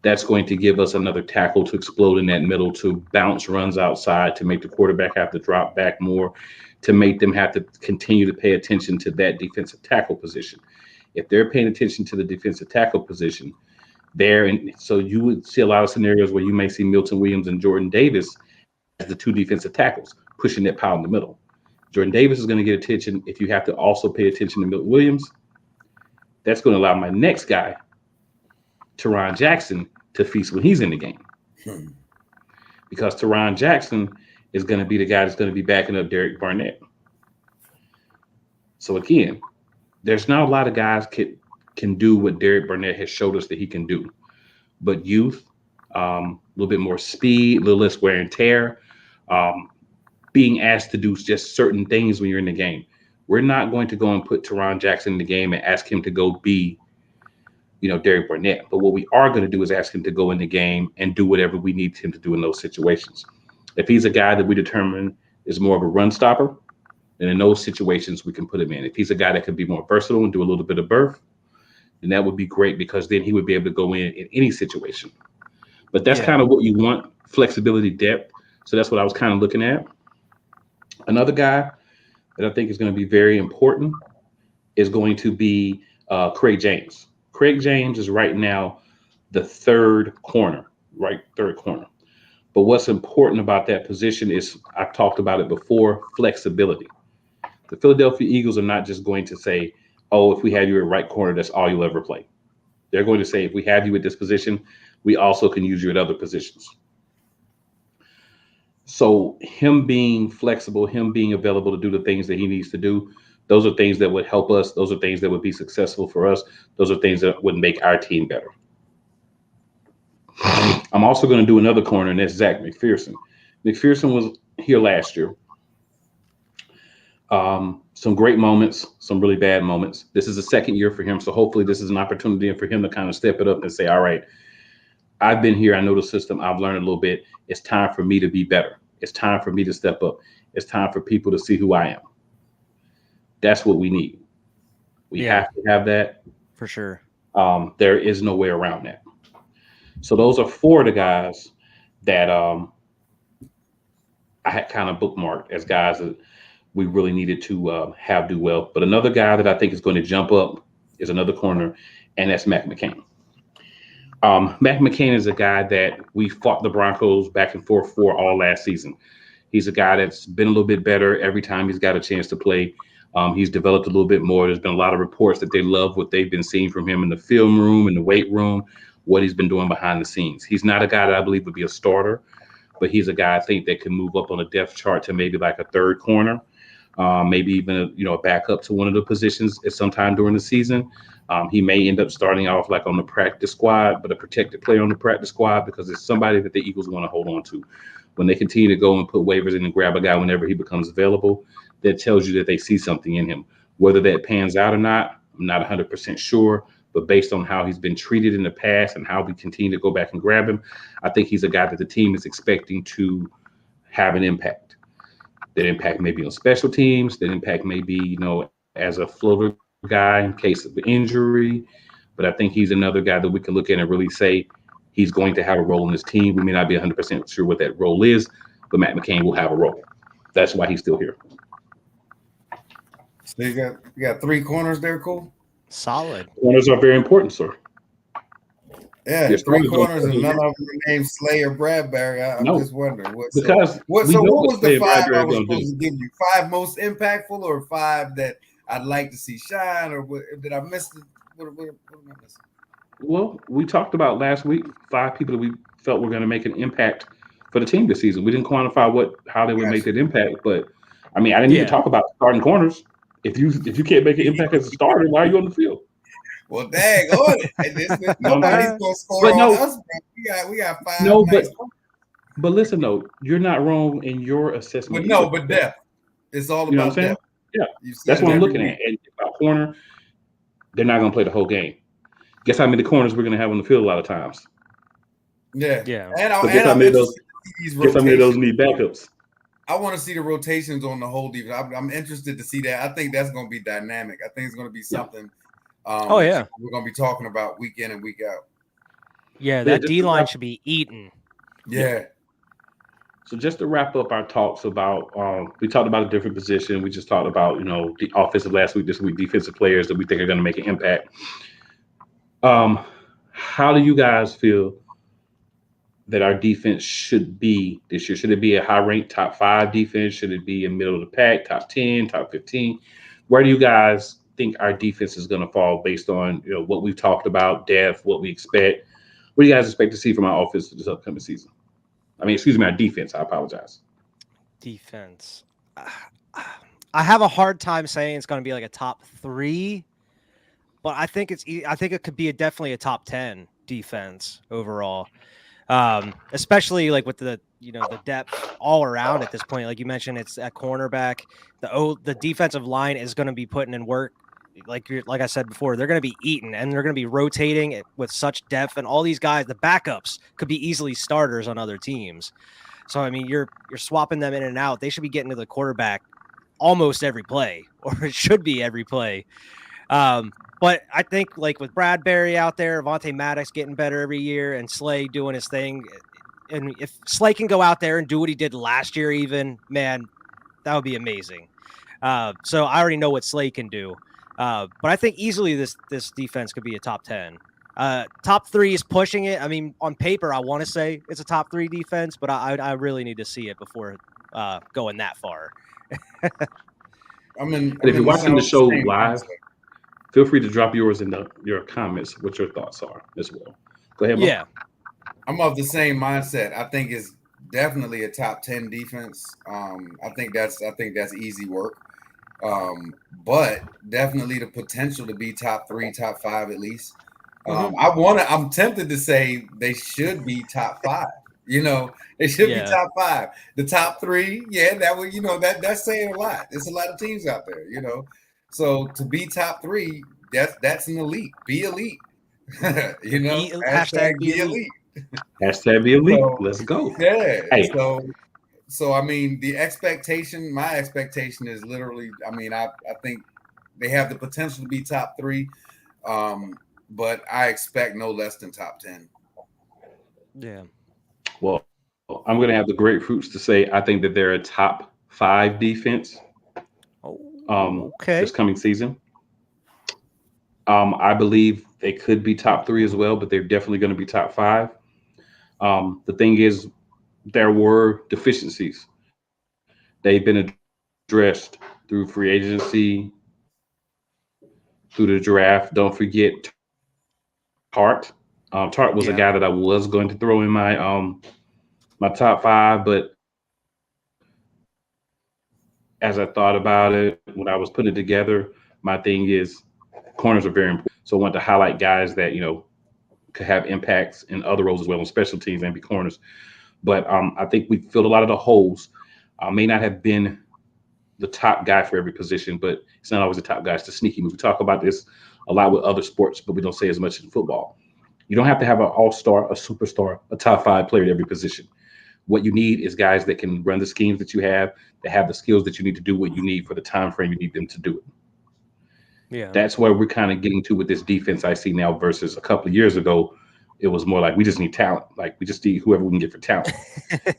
Speaker 1: that's going to give us another tackle to explode in that middle, to bounce runs outside, to make the quarterback have to drop back more, to make them have to continue to pay attention to that defensive tackle position. If they're paying attention to the defensive tackle position, so you would see a lot of scenarios where you may see Milton Williams and Jordan Davis as the 2 defensive tackles pushing that pile in the middle. Jordan Davis is going to get attention. If you have to also pay attention to Milton Williams, that's going to allow my next guy, Teron Jackson, to feast when he's in the game. Because Teron Jackson is going to be the guy that's going to be backing up Derek Barnett. So again, there's not a lot of guys can do what Derek Barnett has showed us that he can do. But youth, a little bit more speed, a little less wear and tear, being asked to do just certain things when you're in the game. We're not going to go and put Teron Jackson in the game and ask him to go be, Derek Barnett. But what we are going to do is ask him to go in the game and do whatever we need him to do in those situations. If he's a guy that we determine is more of a run stopper, then in those situations we can put him in. If he's a guy that could be more versatile and do a little bit of both, then that would be great, because then he would be able to go in any situation. But that's kind of what you want, flexibility, depth. So that's what I was kind of looking at. Another guy that I think is going to be very important is going to be Craig James. Craig James is right now the third corner. But what's important about that position is, I've talked about it before, flexibility. The Philadelphia Eagles are not just going to say, oh, if we have you at right corner, that's all you'll ever play. They're going to say, if we have you at this position, we also can use you at other positions. So him being flexible, him being available to do the things that he needs to do, those are things that would help us. Those are things that would be successful for us. Those are things that would make our team better. I'm also going to do another corner, and that's Zach McPherson. McPherson was here last year. Some great moments, some really bad moments. This is the second year for him, so hopefully this is an opportunity for him to kind of step it up and say, all right, I've been here, I know the system, I've learned a little bit. It's time for me to be better. It's time for me to step up. It's time for people to see who I am. That's what we need. We have to have that.
Speaker 2: For sure.
Speaker 1: There is no way around that. So those are 4 of the guys that I had kind of bookmarked as guys that we really needed to have do well. But another guy that I think is going to jump up is another corner, and that's Mac McCain. Mac McCain is a guy that we fought the Broncos back and forth for all last season. He's a guy that's been a little bit better every time he's got a chance to play. He's developed a little bit more. There's been a lot of reports that they love what they've been seeing from him in the film room, in the weight room, what he's been doing behind the scenes. He's not a guy that I believe would be a starter, but he's a guy I think that can move up on a depth chart to maybe like a third corner, maybe even a backup to one of the positions at some time during the season. He may end up starting off like on the practice squad, but a protected player on the practice squad because it's somebody that the Eagles want to hold on to. When they continue to go and put waivers in and grab a guy whenever he becomes available, that tells you that they see something in him. Whether that pans out or not, I'm not 100% sure, but based on how he's been treated in the past and how we continue to go back and grab him, I think he's a guy that the team is expecting to have an impact. That impact may be on special teams, that impact may be, as a floater guy in case of injury, but I think he's another guy that we can look at and really say he's going to have a role in this team. We may not be 100% sure what that role is, but Matt McCain will have a role. That's why he's still here.
Speaker 3: So you got 3 corners there, Cole?
Speaker 2: Solid.
Speaker 1: Corners are very important, sir.
Speaker 3: Yeah,
Speaker 1: Yes,
Speaker 3: 3 corners and none of them are named Slay or Bradbury. I'm just wondering. What was the 5 I was supposed to give you? 5 most impactful or 5 that I'd like to see shine, or did I miss it? What am I missing?
Speaker 1: Well, we talked about last week 5 people that we felt were going to make an impact for the team this season. We didn't quantify how they would make that impact, but I mean, I didn't even talk about starting corners. If you can't make an impact as a starter, why are you on the field?
Speaker 3: Well, dang on it. Nobody's going to score on us, bro. We got 5.
Speaker 1: No, but listen, though, you're not wrong in your assessment.
Speaker 3: But depth. It's all about depth.
Speaker 1: Yeah, that's what I'm looking at. And a corner, they're not going to play the whole game. Guess how many corners we're going to have on the field a lot of times?
Speaker 3: Yeah.
Speaker 1: Guess how many of those need backups?
Speaker 3: I want to see the rotations on the whole defense. I'm interested to see that. I think that's going to be dynamic. I think it's going to be something. We're going to be talking about week in and week out.
Speaker 2: Yeah, that D-line should be eaten.
Speaker 3: Yeah.
Speaker 1: So just to wrap up our talks about, we talked about a different position. We just talked about, the offensive last week, this week, defensive players that we think are going to make an impact. How do you guys feel that our defense should be this year? Should it be a high-ranked top 5 defense? Should it be in middle of the pack, top 10, top 15? Where do you guys think our defense is going to fall based on what we've talked about, depth, what we expect? What do you guys expect to see from our offense this upcoming season? Our defense. I apologize.
Speaker 2: Defense. I have a hard time saying it's going to be like a top 3, but I think it could be definitely a top 10 defense overall. Especially like with the depth all around at this point. Like you mentioned, it's at cornerback. The defensive line is going to be putting in work. Like I said before, they're going to be eaten, and they're going to be rotating with such depth. And all these guys, the backups, could be easily starters on other teams. So I mean, you're swapping them in and out. They should be getting to the quarterback almost every play, or it should be every play. But I think like with Bradbury out there, Avonte Maddox getting better every year, and Slay doing his thing, and if Slay can go out there and do what he did last year, even, man, that would be amazing. So I already know what Slay can do. But I think easily this defense could be a top 10. Top 3 is pushing it. I mean, on paper, I want to say it's a top 3 defense, but I really need to see it before going that far.
Speaker 1: And if you're watching the show live, feel free to drop yours in your comments, what your thoughts are as well. Go ahead, Mark.
Speaker 2: Yeah.
Speaker 3: I'm of the same mindset. I think it's definitely a top 10 defense. I think that's easy work. But definitely the potential to be top 3, top 5 at least. I'm tempted to say they should be top 5. You know, they should be
Speaker 2: Yeah.
Speaker 3: top 5. The top 3, yeah, that would, that's saying a lot. There's a lot of teams out there, So to be top 3, that's an elite. Be elite.
Speaker 2: Hashtag be
Speaker 3: be
Speaker 2: elite.
Speaker 1: Hashtag be elite.
Speaker 3: So,
Speaker 1: Let's go.
Speaker 3: yeah.
Speaker 1: Hey.
Speaker 3: So I mean, my expectation is literally, I think they have the potential to be top 3, but I expect no less than top 10.
Speaker 2: Yeah.
Speaker 1: Well, I'm going to have the grapefruits to say I think that they're a top 5 defense.
Speaker 2: Okay.
Speaker 1: This coming season. I believe they could be top 3 as well, but they're definitely going to be top 5. The thing is, there were deficiencies. They've been addressed through free agency, through the draft. Don't forget Tart. Tart was a guy that I was going to throw in my my top 5, but as I thought about it, when I was putting it together, my thing is corners are very important. So I want to highlight guys that, could have impacts in other roles as well on special teams and be corners. But I think we filled a lot of the holes. May not have been the top guy for every position, but it's not always the top guy. It's the sneaky move. We talk about this a lot with other sports, but we don't say as much in football. You don't have to have an all-star, a superstar, a top 5 player at every position. What you need is guys that can run the schemes that you have, that have the skills that you need to do what you need for the time frame you need them to do it.
Speaker 2: Yeah.
Speaker 1: That's where we're kind of getting to with this defense I see now versus a couple of years ago. It was more like we just need talent. Like we just need whoever we can get for talent.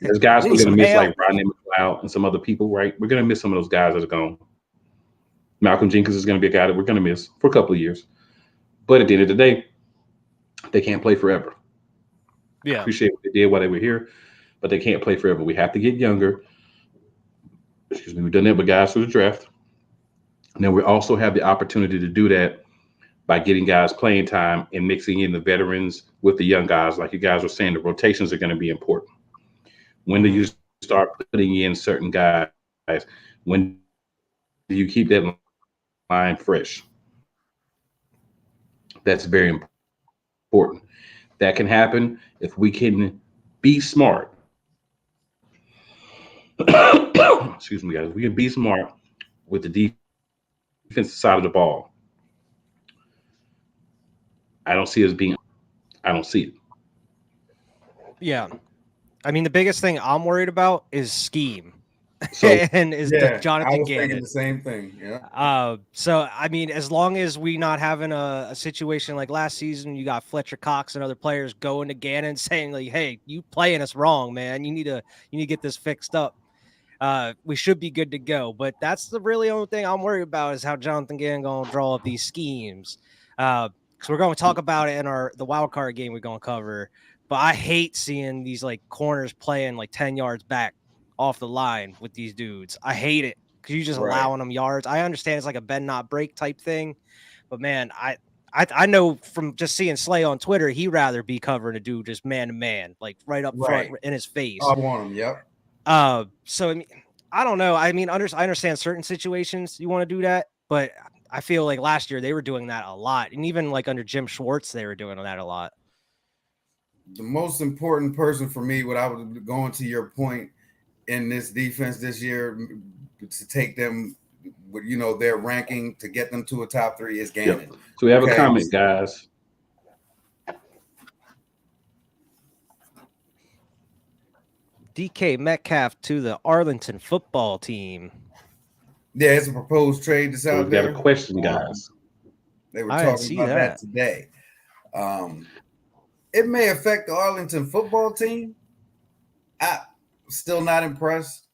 Speaker 1: There's guys we're going to miss, like Rodney McLeod and some other people, right? We're going to miss some of those guys that are gone. Malcolm Jenkins is going to be a guy that we're going to miss for a couple of years. But at the end of the day, they can't play forever.
Speaker 2: Yeah.
Speaker 1: I appreciate what they did while they were here, but they can't play forever. We have to get younger. Excuse me. We've done that with guys through the draft. And then we also have the opportunity to do that by getting guys playing time and mixing in the veterans with the young guys. Like you guys were saying, the rotations are going to be important. When do you start putting in certain guys? When do you keep that line fresh? That's very important. That can happen if we can be smart. Excuse me, guys. We can be smart with the defensive side of the ball. I don't see it.
Speaker 2: Yeah. I mean, the biggest thing I'm worried about is scheme.
Speaker 1: So,
Speaker 2: and is the Jonathan
Speaker 3: I was
Speaker 2: Gannon.
Speaker 3: thinking the same thing. Yeah.
Speaker 2: So I mean, as long as we not having a situation like last season, you got Fletcher Cox and other players going to Gannon saying like, "Hey, you playing us wrong, man. You need to get this fixed up." We should be good to go. But that's the really only thing I'm worried about is how Jonathan Gannon gonna draw up these schemes. Because we're going to talk about it in the wild card game we're going to cover. But I hate seeing these like corners playing like 10 yards back off the line with these dudes. I hate it because you're just allowing them yards. I understand it's like a bend not break type thing, but man, I know from just seeing Slay on Twitter, he'd rather be covering a dude just man to man, like right up front in his face.
Speaker 3: I want him. Yep.
Speaker 2: So I mean, I don't know. I mean, I understand certain situations you want to do that, but I feel like last year they were doing that a lot, and even like under Jim Schwartz, they were doing that a lot.
Speaker 3: The most important person for me, what I was going to your point in this defense this year, to take them, their ranking to get them to a top 3 is Gannon.
Speaker 1: Yep. So we have a comment, guys.
Speaker 2: DK Metcalf to the Arlington football team.
Speaker 3: Yeah, it's a proposed trade that's out there.
Speaker 1: We got a question, guys.
Speaker 3: They were talking about that today. It may affect the Arlington football team. I'm still not impressed.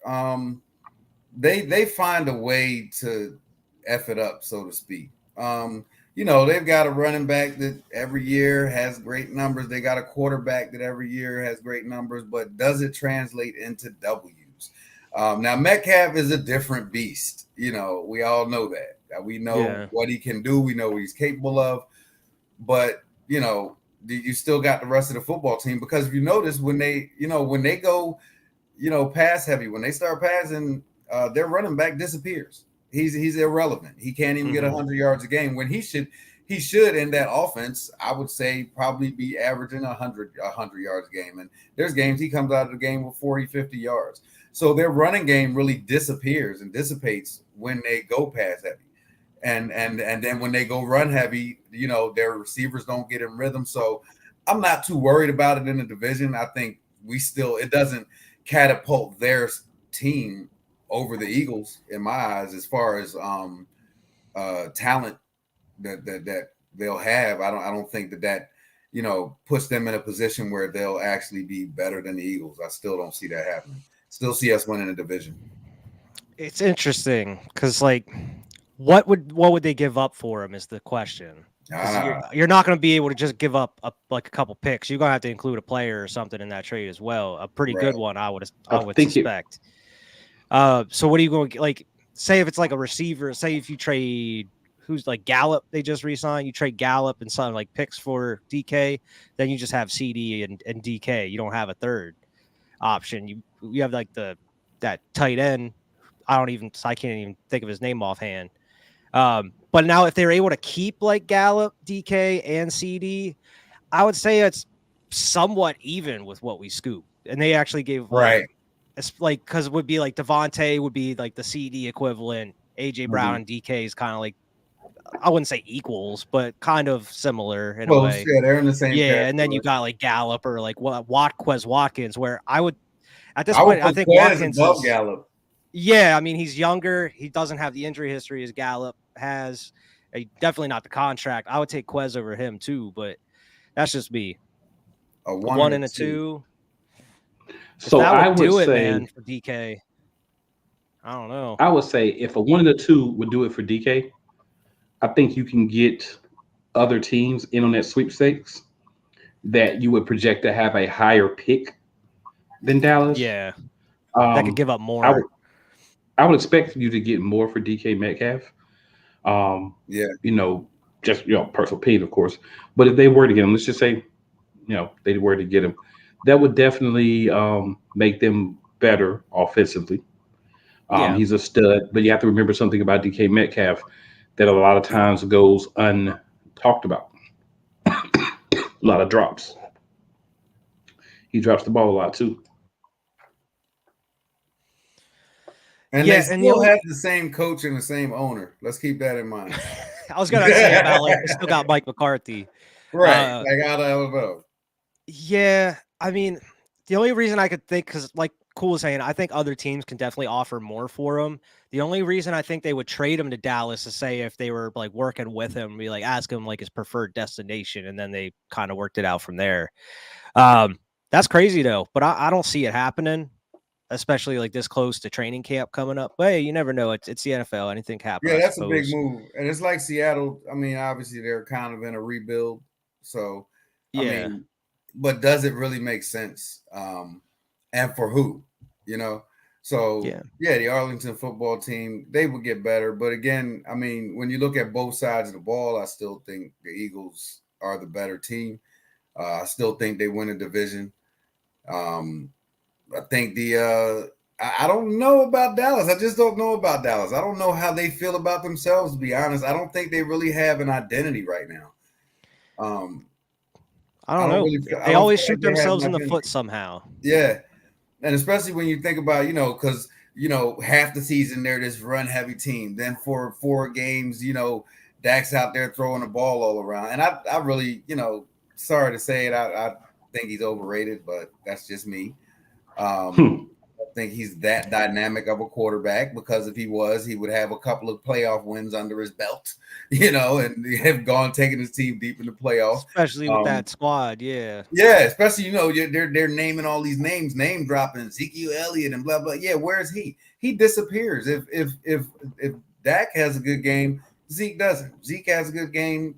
Speaker 3: They find a way to F it up, so to speak. They've got a running back that every year has great numbers. They got a quarterback that every year has great numbers, but does it translate into W's? Now, Metcalf is a different beast. We all know that. We know what he can do. We know what he's capable of. But, you still got the rest of the football team, because if you notice when they go, pass heavy, when they start passing, their running back disappears. He's irrelevant. He can't even get 100 yards a game when he he should in that offense, I would say probably be averaging 100 yards a game. And there's games he comes out of the game with 40, 50 yards. So their running game really disappears and dissipates when they go pass heavy. And then when they go run heavy, you know, their receivers don't get in rhythm. So I'm not too worried about it in the division. I think it doesn't catapult their team over the Eagles in my eyes as far as talent that they'll have. I don't think that you know puts them in a position where they'll actually be better than the Eagles. I still don't see that happening. Still see us winning the division.
Speaker 2: It's interesting because like what would they give up for him is the question. You're not going to be able to just give up like a couple picks. You're going to have to include a player or something in that trade as well. A pretty good one, I would suspect. So what are you going to like? Say if it's like a receiver. Say if you trade who's like Gallup, they just re-signed. You trade Gallup and something like picks for DK, then you just have CD and DK. You don't have a third option. You have like that tight end. I can't even think of his name offhand. But now if they're able to keep like Gallup, DK, and CD, I would say it's somewhat even with what we scoop. And they actually gave
Speaker 3: right.
Speaker 2: It's like because it would be like Devontae would be like the CD equivalent. AJ Brown and DK is kind of like I wouldn't say equals, but kind of similar in a way.
Speaker 3: Yeah, they're in the same.
Speaker 2: Yeah, and then you got like Gallup or like Quez Watkins, where I would at this point I think Watkins is
Speaker 3: Gallup.
Speaker 2: Yeah, I mean he's younger. He doesn't have the injury history as Gallup has. Definitely not the contract. I would take Quez over him too, but that's just me.
Speaker 3: A
Speaker 2: one and a two.
Speaker 1: So I would
Speaker 2: do it,
Speaker 1: say,
Speaker 2: man, for DK. I don't know.
Speaker 1: I would say if a 1 and a 2 would do it for DK, I think you can get other teams in on that sweepstakes that you would project to have a higher pick than Dallas.
Speaker 2: Yeah, that could give up more.
Speaker 1: I would expect you to get more for DK Metcalf.
Speaker 3: Yeah,
Speaker 1: you know, just personal opinion, of course. But if they were to get him, let's just say, they were to get him, that would definitely make them better offensively. He's a stud, but you have to remember something about DK Metcalf that a lot of times goes untalked about. A lot of drops. He drops the ball a lot too.
Speaker 3: And they still have the same coach and the same owner. Let's keep that in mind.
Speaker 2: I was gonna say about like they still got Mike McCarthy.
Speaker 3: Right. I don't know.
Speaker 2: Yeah, I mean, the only reason I could think, because like Cool was saying, I think other teams can definitely offer more for him. The only reason I think they would trade him to Dallas is say if they were like working with him, be like ask him like his preferred destination, and then they kind of worked it out from there. That's crazy though, but I don't see it happening, especially like this close to training camp coming up. But hey, you never know. It's the NFL. Anything happens.
Speaker 3: Yeah, that's a big move, and it's like Seattle. I mean, obviously they're kind of in a rebuild, so
Speaker 2: yeah.
Speaker 3: I mean, but does it really make sense? And for who, So yeah, the Arlington football team, they would get better. But again, I mean, when you look at both sides of the ball, I still think the Eagles are the better team. I still think they win a division. I think I don't know about Dallas. I just don't know about Dallas. I don't know how they feel about themselves, to be honest. I don't think they really have an identity right now.
Speaker 2: I don't know. They always shoot themselves in the foot somehow.
Speaker 3: Yeah. And especially when you think about, because, half the season they're this run heavy team. Then for 4 games, Dak's out there throwing the ball all around. And I really, sorry to say it, I think he's overrated, but that's just me. I think he's that dynamic of a quarterback, because if he was, he would have a couple of playoff wins under his belt, and have taken his team deep in the playoffs.
Speaker 2: Especially with that squad, yeah.
Speaker 3: Yeah, especially, they're naming all these names, name dropping Ezekiel Elliott and blah, blah. Yeah, where is he? He disappears. If Dak has a good game, Zeke doesn't. Zeke has a good game,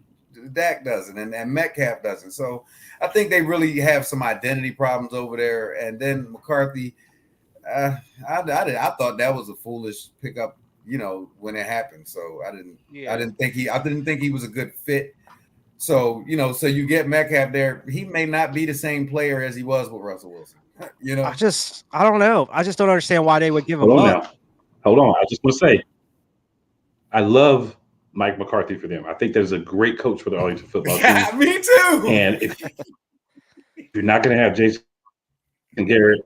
Speaker 3: Dak doesn't, and Metcalf doesn't. So I think they really have some identity problems over there. And then McCarthy, I thought that was a foolish pickup, when it happened. So I didn't think he was a good fit. So, so you get Metcalf there. He may not be the same player as he was with Russell Wilson.
Speaker 2: I don't know. I just don't understand why they would give him
Speaker 1: Hold on
Speaker 2: up.
Speaker 1: now. Hold on. I just want to say, I love Mike McCarthy for them. I think there's a great coach for the Arlington football team.
Speaker 3: Yeah, me too.
Speaker 1: And if you're not going to have Jason Garrett,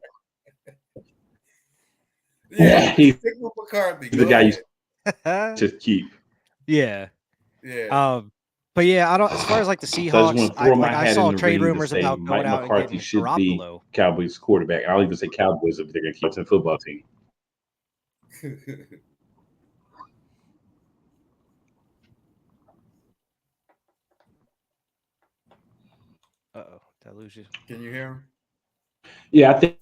Speaker 3: yeah,
Speaker 1: he's
Speaker 3: stick with McCarthy.
Speaker 1: the guy you
Speaker 3: ahead.
Speaker 1: just keep.
Speaker 2: Yeah.
Speaker 3: Yeah.
Speaker 2: But yeah, I don't. As far as like the
Speaker 1: So I just
Speaker 2: Seahawks,
Speaker 1: want to throw my
Speaker 2: I
Speaker 1: hat
Speaker 2: saw
Speaker 1: in the
Speaker 2: trade
Speaker 1: ring to
Speaker 2: rumors
Speaker 1: say
Speaker 2: about
Speaker 1: Mike
Speaker 2: going out and
Speaker 1: McCarthy
Speaker 2: getting
Speaker 1: should be
Speaker 2: Garoppolo.
Speaker 1: Cowboys quarterback. I'll even say Cowboys if they're going to keep the football team.
Speaker 2: Uh-oh, did I lose you?
Speaker 3: Can you hear him?
Speaker 1: Yeah, I think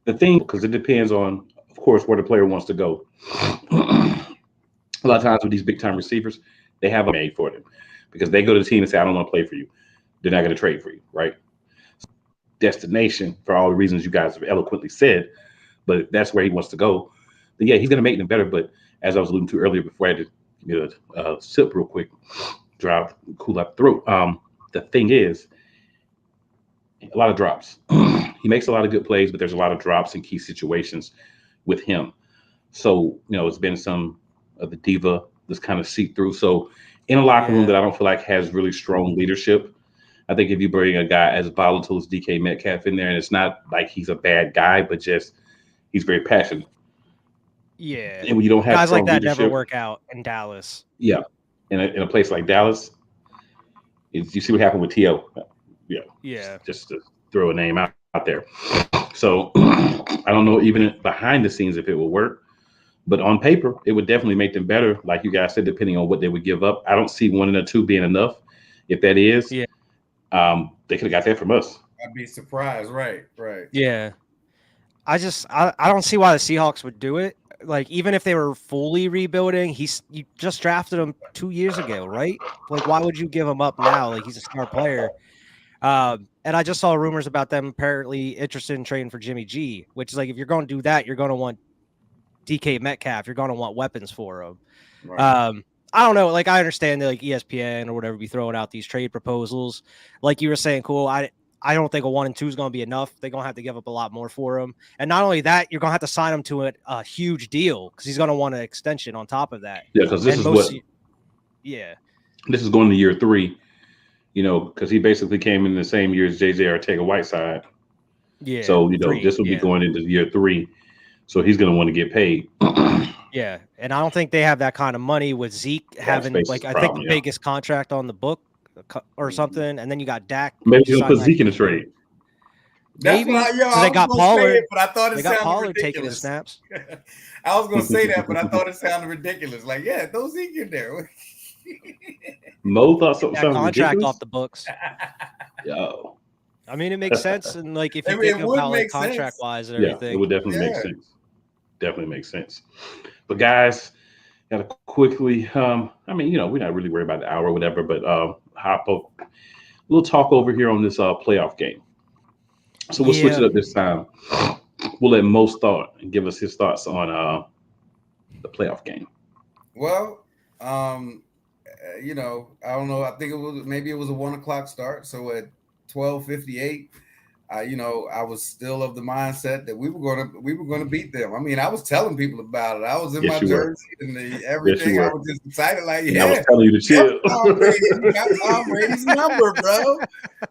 Speaker 1: the thing, because it depends on, of course, where the player wants to go. A lot of times with these big time receivers, they have a made for them because they go to the team and say, I don't want to play for you. They're not going to trade for you, right? Destination for all the reasons you guys have eloquently said, but that's where he wants to go. But yeah, he's going to make them better. But as I was alluding to earlier, before I had to sip real quick, drop, cool up the throat. The thing is, a lot of drops. He makes a lot of good plays, but there's a lot of drops in key situations with him. So, it's been some of the diva that's kind of seep through. So in a locker room that I don't feel like has really strong leadership, I think if you bring a guy as volatile as DK Metcalf in there, and it's not like he's a bad guy, but just he's very passionate.
Speaker 2: Yeah.
Speaker 1: And when you don't have
Speaker 2: guys like that
Speaker 1: leadership,
Speaker 2: never work out in Dallas.
Speaker 1: Yeah. In a place like Dallas, you see what happened with T.O.
Speaker 2: Yeah.
Speaker 1: Just to throw a name out there. So I don't know even behind the scenes if it will work, but on paper, it would definitely make them better. Like you guys said, depending on what they would give up. I don't see 1 and a 2 being enough. If that is,
Speaker 2: Yeah.
Speaker 1: They could have got that from us.
Speaker 3: I'd be surprised. Right.
Speaker 2: Yeah. I don't see why the Seahawks would do it. Like, even if they were fully rebuilding, you just drafted him 2 years ago, right? Like, why would you give him up now? Like, he's a star player. And I just saw rumors about them apparently interested in trading for Jimmy G, which is like, if you're going to do that, you're going to want DK Metcalf. You're going to want weapons for him.
Speaker 3: Right.
Speaker 2: I don't know. Like, I understand that like ESPN or whatever be throwing out these trade proposals. Like you were saying, cool. I don't think a 1 and 2 is going to be enough. They're going to have to give up a lot more for him. And not only that, you're going to have to sign him to a huge deal because he's going to want an extension on top of that.
Speaker 1: Yeah, because this is going to year 3. Because he basically came in the same year as JJ Arcega-Whiteside.
Speaker 2: Yeah.
Speaker 1: So, this will be going into year 3. So he's going to want to get paid.
Speaker 2: Yeah. And I don't think they have that kind of money with Zeke having, like, I think the biggest contract on the book or something. And then you got Dak.
Speaker 1: Maybe he'll put Zeke in the trade.
Speaker 2: Maybe.
Speaker 3: Because
Speaker 2: they got Pollard.
Speaker 3: But I thought it sounded
Speaker 2: Pollard
Speaker 3: ridiculous.
Speaker 2: taking his snaps.
Speaker 3: I was going to say that, but I thought it sounded ridiculous. Like, yeah, throw Zeke in there.
Speaker 1: Mo thought something sounded
Speaker 2: contract
Speaker 1: ridiculous.
Speaker 2: Off the books.
Speaker 1: Yo.
Speaker 2: I mean, it makes sense, and like if you think about like contract wise and everything,
Speaker 1: it would definitely make sense. Definitely makes sense. But guys, gotta quickly. I mean, we're not really worried about the hour or whatever, but hop up. We'll talk over here on this playoff game. So we'll switch it up this time. We'll let Mo start and give us his thoughts on the playoff game.
Speaker 3: Well, I don't know. I think it was a 1 o'clock start. So at 12:58, I was still of the mindset that we were gonna beat them. I mean, I was telling people about it. I was in my jersey and everything. I was just excited, like, yeah.
Speaker 1: I was telling you to chill.
Speaker 3: Tom Brady's number, bro.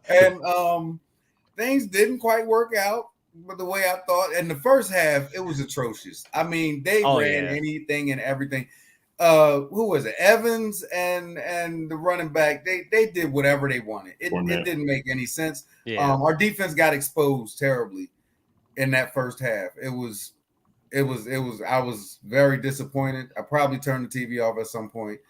Speaker 3: And things didn't quite work out but the way I thought. In the first half, it was atrocious. I mean, they ran anything and everything. Who was it? Evans and the running back. They did whatever they wanted. It didn't make any sense.
Speaker 2: Yeah.
Speaker 3: Our defense got exposed terribly in that first half. It was. I was very disappointed. I probably turned the TV off at some point,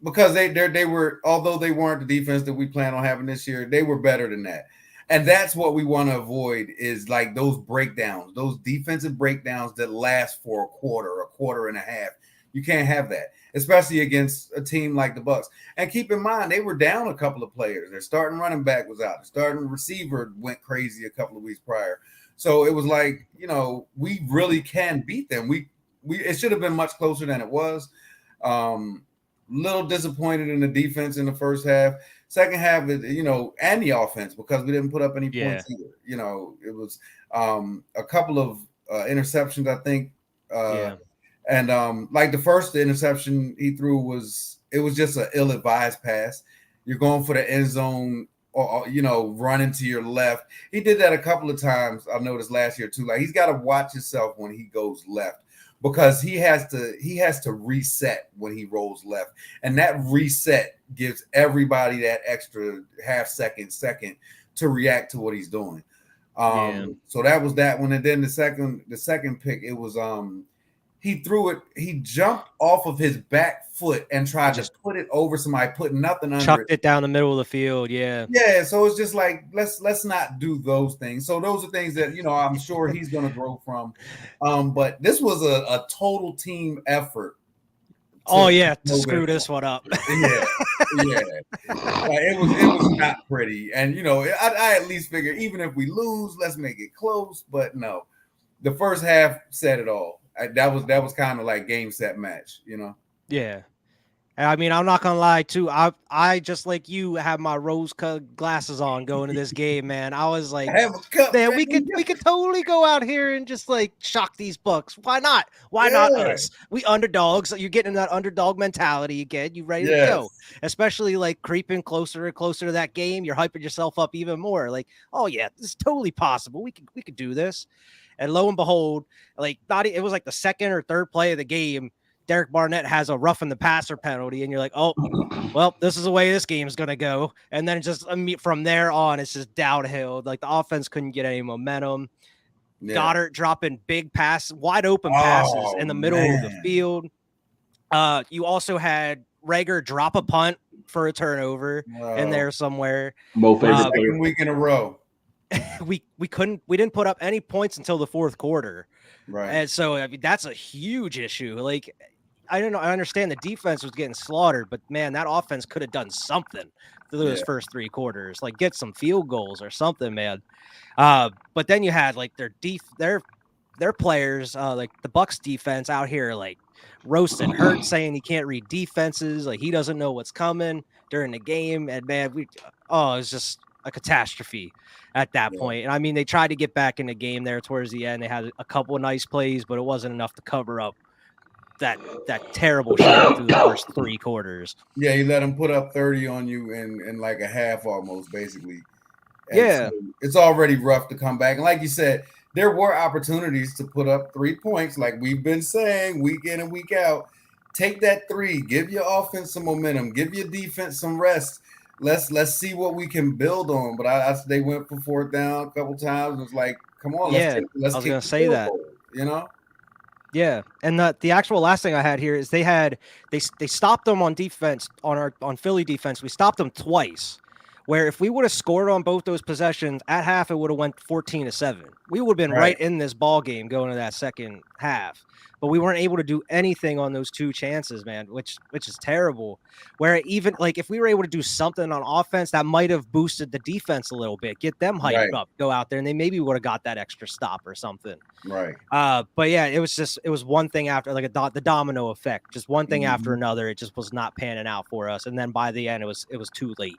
Speaker 3: because they were, although they weren't the defense that we plan on having this year, they were better than that. And that's what we want to avoid, is like those breakdowns, those defensive breakdowns that last for a quarter and a half. You can't have that, especially against a team like the Bucs. And keep in mind, they were down a couple of players. Their starting running back was out. The starting receiver went crazy a couple of weeks prior. So it was like, we really can beat them. It should have been much closer than it was. Little disappointed in the defense in the first half. Second half, and the offense, because we didn't put up any points either. It was a couple of interceptions, I think.
Speaker 2: Yeah.
Speaker 3: And like the first interception he threw was just an ill-advised pass. You're going for the end zone, or running to your left. He did that a couple of times. I noticed last year too. Like he's got to watch himself when he goes left, because he has to reset when he rolls left, and that reset gives everybody that extra half second to react to what he's doing. So that was that one. And then the second pick, it was he threw it, he jumped off of his back foot and tried to put it over somebody, put nothing under
Speaker 2: chucked it down the middle of the field. Yeah.
Speaker 3: So it's just like let's not do those things. So those are things that I'm sure he's gonna grow from. But this was a total team effort.
Speaker 2: To screw this one up.
Speaker 3: Yeah. It was not pretty. And I at least figured, even if we lose, let's make it close. But no, the first half said it all. That was kind of like game, set, match.
Speaker 2: Yeah. I mean, I'm not gonna lie too. I just like you have my rose-colored glasses on going to this game, man. I was like, man, we could totally go out here and just like shock these Bucks. Why not? Why not us? We underdogs. You're getting that underdog mentality again. You ready to go? Especially like creeping closer and closer to that game. You're hyping yourself up even more. Like, oh yeah, this is totally possible. We could do this. And lo and behold, it was like the second or third play of the game, Derek Barnett has a roughing the passer penalty, and you're like, oh, well, this is the way this game is going to go. And then just from there on, it's just downhill. Like the offense couldn't get any momentum. Yeah. Goddard dropping big passes, wide open passes in the middle of the field. You also had Reagor drop a punt for a turnover in there somewhere.
Speaker 3: Second week in a row.
Speaker 2: We didn't put up any points until the fourth quarter.
Speaker 3: Right.
Speaker 2: And so I mean, that's a huge issue. Like, I don't know. I understand the defense was getting slaughtered, but man, that offense could have done something through those first three quarters, like get some field goals or something, man. But then you had like their players, like the Bucks defense out here, like roasting Hurt, saying he can't read defenses, like he doesn't know what's coming during the game. And man, it's just a catastrophe at that point. And I mean, they tried to get back in the game there towards the end. They had a couple of nice plays, but it wasn't enough to cover up that terrible shot through the first three quarters.
Speaker 3: Yeah, he let him put up 30 on you in like a half almost, basically. And so it's already rough to come back. And like you said, there were opportunities to put up 3 points, like we've been saying week in and week out. Take that 3, give your offense some momentum, give your defense some rest. Let's see what we can build on. But they went for fourth down a couple times. It was like, come on, let's I was
Speaker 2: gonna say that. Yeah, and the actual last thing I had here is they stopped them on defense on Philly defense. We stopped them twice. Where if we would have scored on both those possessions at half, it would have went 14-7. We would have been right in this ball game going to that second half. But we weren't able to do anything on those 2 chances, man, which is terrible. Where even like if we were able to do something on offense, that might have boosted the defense a little bit, get them hyped up, go out there, and they maybe would have got that extra stop or something.
Speaker 3: Right.
Speaker 2: But yeah, it was one thing after, like the domino effect, just one thing after another. It just was not panning out for us, and then by the end, it was too late.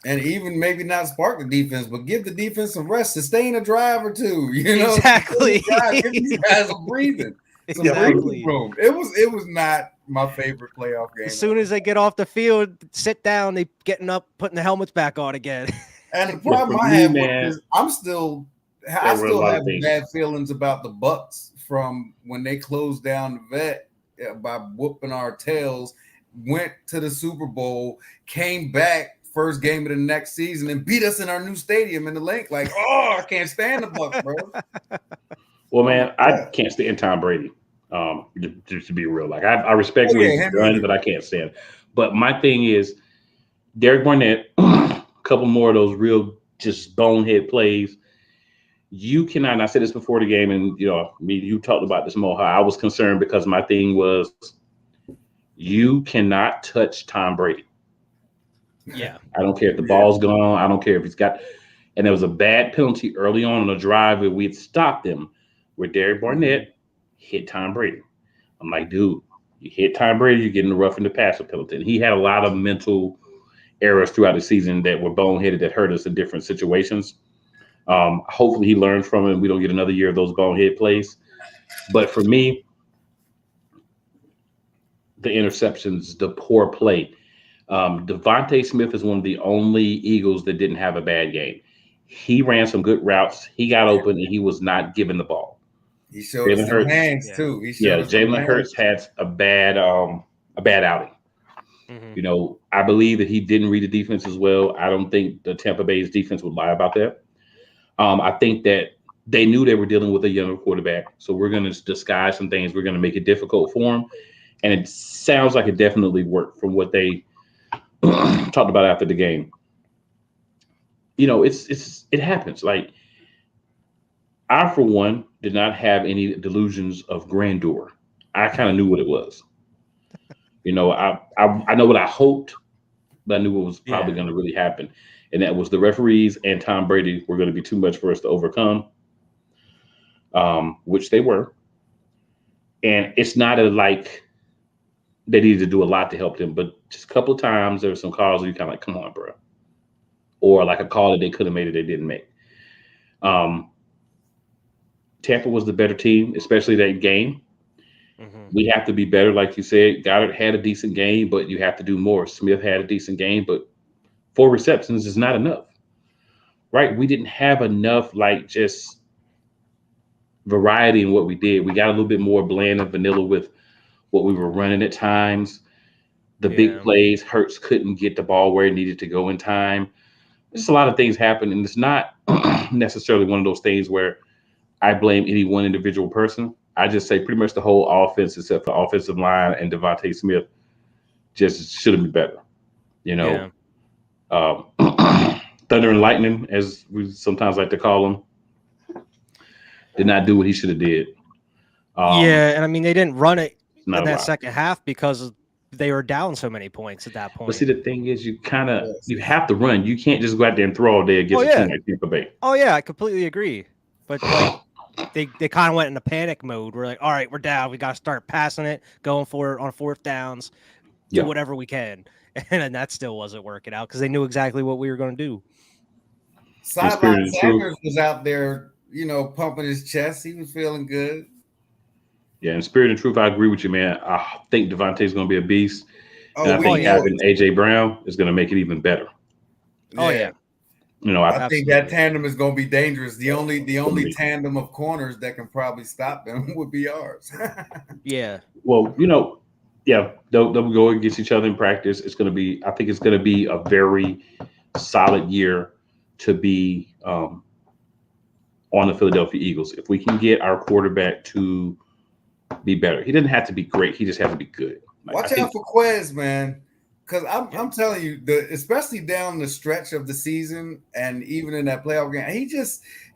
Speaker 3: And even maybe not spark the defense, but give the defense some rest, sustain a drive or two.
Speaker 2: Exactly.
Speaker 3: Give these guys a breathing.
Speaker 2: Exactly.
Speaker 3: It was not my favorite playoff game.
Speaker 2: As soon as they get off the field, sit down, they getting up, putting the helmets back on again.
Speaker 3: And the problem I have is I still have bad feelings about the Bucks from when they closed down the vet by whooping our tails, went to the Super Bowl, came back first game of the next season and beat us in our new stadium in the link. Like, I can't stand the Bucks, bro.
Speaker 1: Well, man, I can't stand Tom Brady. Just to be real, like I respect what he's done, but I can't stand. But my thing is, Derek Barnett, a couple more of those real just bonehead plays. You cannot. And I said this before the game, and you talked about this more. How I was concerned because my thing was, you cannot touch Tom Brady.
Speaker 2: Yeah,
Speaker 1: I don't care if the ball's gone. I don't care if he's got. And there was a bad penalty early on the drive where we had stopped him, where Derek Barnett hit Tom Brady. I'm like, dude, you hit Tom Brady, you're getting the roughing the passer penalty. And he had a lot of mental errors throughout the season that were boneheaded that hurt us in different situations. Hopefully he learns from it and we don't get another year of those bonehead plays. But for me, the interceptions, the poor play. Devontae Smith is one of the only Eagles that didn't have a bad game. He ran some good routes. He got open, and he was not given the ball.
Speaker 3: He showed us
Speaker 1: Jalen
Speaker 3: some
Speaker 1: Hurts.
Speaker 3: hands
Speaker 2: Yeah.
Speaker 3: too. He showed us some
Speaker 1: Jalen
Speaker 3: hands.
Speaker 1: Hurts had a bad outing.
Speaker 2: Mhm.
Speaker 1: You know, I believe that he didn't read the defense as well. I don't think the Tampa Bay's defense would lie about that. I think that they knew they were dealing with a younger quarterback, so we're going to disguise some things. We're going to make it difficult for him, and it sounds like it definitely worked from what they talked about after the game. You know, it happens. Like, I, for one, did not have any delusions of grandeur. I kind of knew what it was. You know, I know what I hoped, but I knew what was probably
Speaker 2: Yeah.
Speaker 1: going to really happen, and that was the referees and Tom Brady were going to be too much for us to overcome, which they were. And it's not like they needed to do a lot to help them, but just a couple of times there were some calls where you kind of like, come on, bro, or like a call that they could have made it they didn't make. Tampa was the better team, especially that game.
Speaker 2: Mhm.
Speaker 1: We have to be better, like you said. Goddard had a decent game, but you have to do more. Smith had a decent game, but 4 receptions is not enough, right? We didn't have enough, like, just variety in what we did. We got a little bit more bland and vanilla with what we were running at times. The big
Speaker 2: Yeah.
Speaker 1: plays, Hurts couldn't get the ball where it needed to go in time. There's a lot of things happen, and it's not necessarily one of those things where I blame any one individual person. I just say pretty much the whole offense, except for offensive line and Devontae Smith, just should have been better. You know, Thunder and Lightning, as we sometimes like to call him, did not do what he should have did.
Speaker 2: Yeah, and I mean they didn't run it
Speaker 1: Not
Speaker 2: in
Speaker 1: a
Speaker 2: that
Speaker 1: lot.
Speaker 2: second half because they were down so many points at that
Speaker 1: But
Speaker 2: point.
Speaker 1: see, the thing is, you
Speaker 3: Yes.
Speaker 1: you have to run. You can't just go out there and throw all day against
Speaker 2: Oh,
Speaker 1: a
Speaker 2: yeah.
Speaker 1: team like Tampa Bay.
Speaker 2: Oh yeah, I completely agree. But like they kind of went into panic mode. We're like, all right, we're down. We got to start passing it, going for it on 4th downs, do
Speaker 1: Yeah.
Speaker 2: whatever we can. And then that still wasn't working out because they knew exactly what we were going to do.
Speaker 3: Sideline
Speaker 1: Spirit of truth.
Speaker 3: Sanders was out there, pumping his chest. He was feeling good.
Speaker 1: Yeah, in spirit and truth, I agree with you, man. I think Devontae's going to be a beast. And I
Speaker 3: we
Speaker 1: think
Speaker 3: know
Speaker 1: having A.J. Brown is going to make it even better.
Speaker 3: it.
Speaker 2: Oh yeah.
Speaker 1: You know,
Speaker 3: I think that
Speaker 2: Absolutely.
Speaker 3: tandem is going to be dangerous. The only
Speaker 1: be.
Speaker 3: tandem of corners that can probably stop them would be ours.
Speaker 2: Yeah.
Speaker 1: well, yeah, they'll go against each other in practice. I think it's going to be a very solid year to be on the Philadelphia Eagles. If we can get our quarterback to be better, he doesn't have to be great. He just has to be good. Like,
Speaker 3: Watch out for Quez, man. Because I'm telling you, especially down the stretch of the season and even in that playoff game,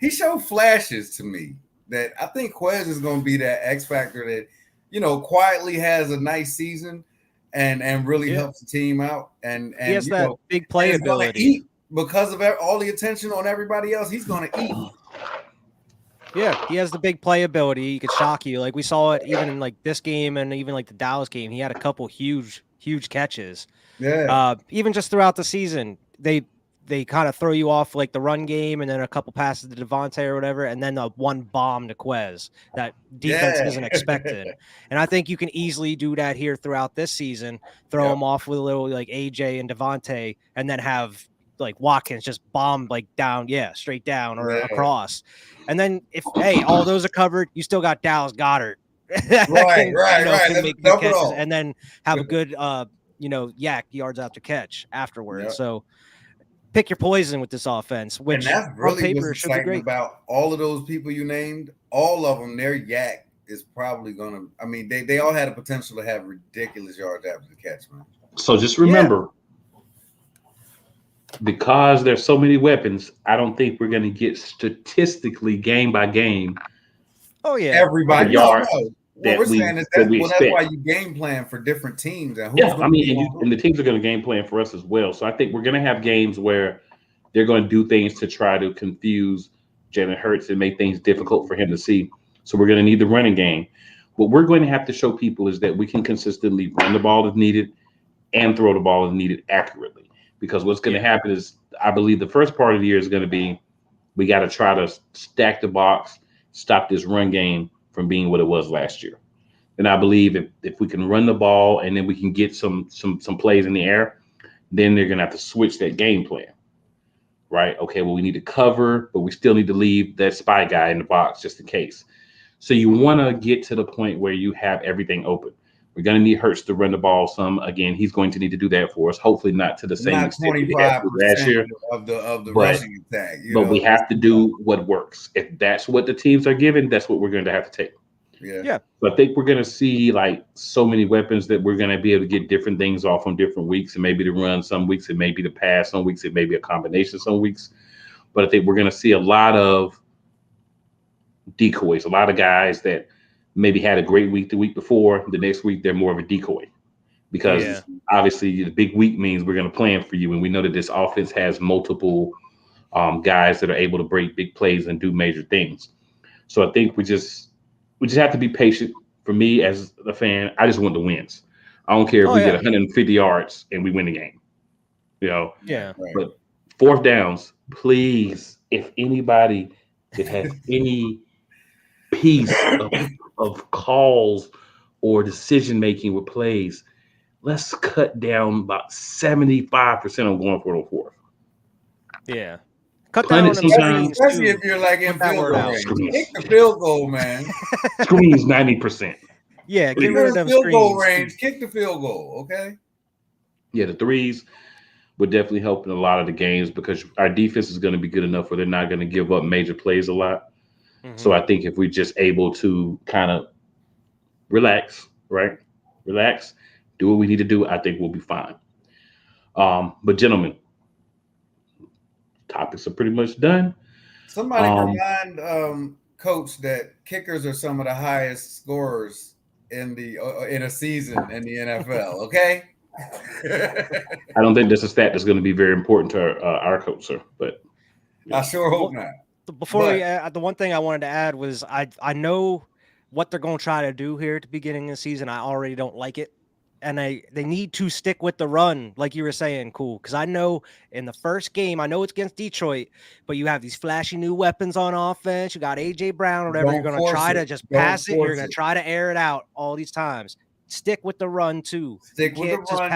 Speaker 3: he showed flashes to me that I think Quez is going to be that X factor that, quietly has a nice season and really helps the team out. And
Speaker 2: He has that big
Speaker 3: and is gonna
Speaker 2: playability.
Speaker 3: eat because of all the attention on everybody else. He's going to eat.
Speaker 2: Yeah, he has the big playability. He could shock you. Like we saw it even in like this game and even like the Dallas game. He had a couple huge catches.
Speaker 3: Yeah.
Speaker 2: Even just throughout the season, they kind of throw you off like the run game and then a couple passes to Devontae or whatever, and then the one bomb to Quez that defense isn't expecting. And I think you can easily do that here throughout this season. Throw them off with a little like AJ and Devontae, and then have like Watkins just bomb like down, straight down or across. And then if all those are covered, you still got Dallas Goedert.
Speaker 3: Right.
Speaker 2: Can make good catches and then have a good yak yards after catch afterwards.
Speaker 3: Yep.
Speaker 2: So pick your poison with this offense, which
Speaker 3: and that's really
Speaker 2: on paper
Speaker 3: what's
Speaker 2: should be
Speaker 3: exciting
Speaker 2: great.
Speaker 3: about all of those people you named. All of them, their yak is probably gonna. I mean, they all had a potential to have ridiculous yards after the catch, man.
Speaker 1: So just remember, because there's so many weapons, I don't think we're going to get statistically game by game.
Speaker 2: Oh yeah,
Speaker 3: everybody.
Speaker 1: yards
Speaker 3: What we're saying is
Speaker 1: that we
Speaker 3: that's
Speaker 1: expect.
Speaker 3: why you game plan for different teams. And
Speaker 1: and the teams are going to game plan for us as well. So I think we're going to have games where they're going to do things to try to confuse Jalen Hurts and make things difficult for him to see. So we're going to need the running game. What we're going to have to show people is that we can consistently run the ball if needed and throw the ball if needed accurately. Because what's going to happen is, I believe the first part of the year is going to be, we got to try to stack the box, stop this run game from being what it was last year. And I believe if we can run the ball and then we can get some plays in the air, then they're gonna have to switch that game plan. Right? Okay, well, we need to cover, but we still need to leave that spy guy in the box just in case. So you want to get to the point where you have everything open. We're going to need Hurts to run the ball some. Again, he's going to need to do that for us. Hopefully not to the same
Speaker 3: Not
Speaker 1: extent we had last year
Speaker 3: of the rushing attack.
Speaker 1: But we have to do what works. If that's what the teams are given, that's what we're going to have to take.
Speaker 3: Yeah.
Speaker 1: So I think we're going to see like so many weapons that we're going to be able to get different things off on different weeks. And maybe to run some weeks, it may be to pass some weeks, it may be a combination some weeks. But I think we're going to see a lot of decoys, a lot of guys that maybe had a great week the week before. The next week, they're more of a decoy because obviously the big week means we're going to plan for you. And we know that this offense has multiple guys that are able to break big plays and do major things. So I think we just have to be patient. For me as a fan, I just want the wins. I don't care if we get 150 yards and we win the game.
Speaker 2: Yeah.
Speaker 1: But fourth downs, please, if anybody that has any piece of calls or decision making with plays, let's cut down about 75% on going for the fourth.
Speaker 2: Yeah. Cut down on them screens,
Speaker 3: especially if you're like in field goal range. Kick the field goal, man.
Speaker 1: Screens 90%.
Speaker 2: Yeah, get rid of them
Speaker 3: field
Speaker 2: screens.
Speaker 3: Goal range. Kick the field goal, okay?
Speaker 1: Yeah, the threes would definitely help in a lot of the games because our defense is going to be good enough where they're not going to give up major plays a lot. Mm-hmm. So I think if we're just able to kind of relax, right? Relax, do what we need to do, I think we'll be fine. But gentlemen, topics are pretty much done.
Speaker 3: Somebody remind Coach that kickers are some of the highest scorers in a season in the NFL, okay?
Speaker 1: I don't think that's a stat that's going to be very important to our coach, sir. But
Speaker 3: I sure hope not.
Speaker 2: Before we add, the one thing I wanted to add was I know what they're going to try to do here at the beginning of the season. I already don't like it, and they need to stick with the run, like you were saying, cool. Because I know in the first game, I know it's against Detroit, but you have these flashy new weapons on offense. You got AJ Brown, or whatever. You're going to try to just pass it. You're going to try to air it out all these times. Stick with the run too.
Speaker 3: Stick with the run.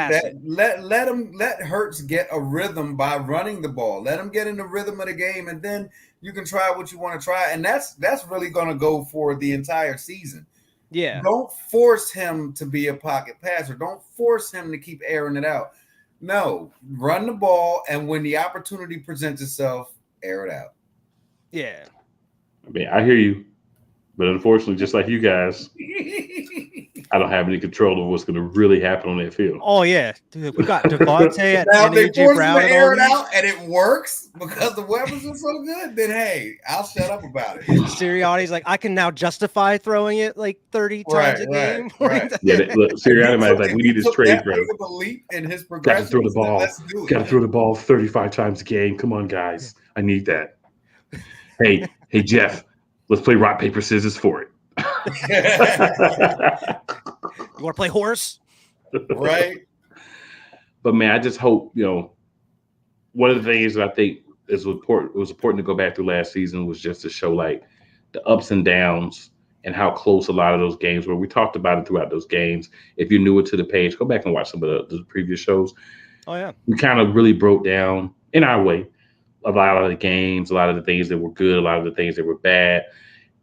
Speaker 3: Let Hurts get a rhythm by running the ball. Let him get in the rhythm of the game, and then you can try what you want to try. And that's really going to go for the entire season.
Speaker 2: Yeah.
Speaker 3: Don't force him to be a pocket passer. Don't force him to keep airing it out. No, run the ball, and when the opportunity presents itself, air it out.
Speaker 2: Yeah.
Speaker 1: I mean, I hear you, but unfortunately, just like you guys, I don't have any control over what's going to really happen on that field.
Speaker 2: Oh yeah, dude, we got Devontae
Speaker 3: now
Speaker 2: and
Speaker 3: they
Speaker 2: AJ
Speaker 3: Brown to air it out, and it works because the weapons are so good. Then hey, I'll shut up about it.
Speaker 2: Sirianni's like, I can now justify throwing it like 30 times a game.
Speaker 3: Right.
Speaker 1: Yeah, look, Sirianni like, we need this trade, bro.
Speaker 3: In his
Speaker 1: got to throw the ball. Got to throw the ball 35 times a game. Come on, guys, I need that. Hey, Jeff, let's play rock paper scissors for it.
Speaker 2: You want to play horse?
Speaker 3: Right.
Speaker 1: But man, I just hope, one of the things that I think was important to go back through last season was just to show like the ups and downs and how close a lot of those games were. We talked about it throughout those games. If you're newer to the page, go back and watch some of the previous shows.
Speaker 2: Oh yeah.
Speaker 1: We kind of really broke down in our way a lot of the games, a lot of the things that were good, a lot of the things that were bad,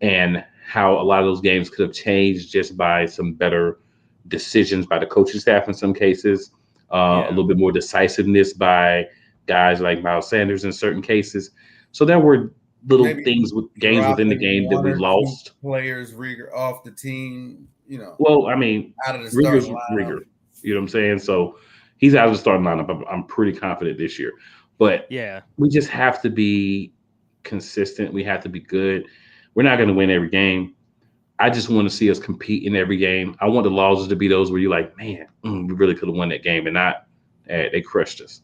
Speaker 1: and how a lot of those games could have changed just by some better decisions by the coaching staff in some cases, a little bit more decisiveness by guys like Miles Sanders in certain cases. So there were little things with games within the game that we lost.
Speaker 3: Players Rieger off the team,
Speaker 1: Well, I mean,
Speaker 3: out of the
Speaker 1: Rieger's Rieger. You know what I'm saying? So he's out of the starting lineup. I'm pretty confident this year. But we just have to be consistent. We have to be good. We're not going to win every game. I just want to see us compete in every game. I want the losses to be those where you're like, man, we really could have won that game, and not they crushed us.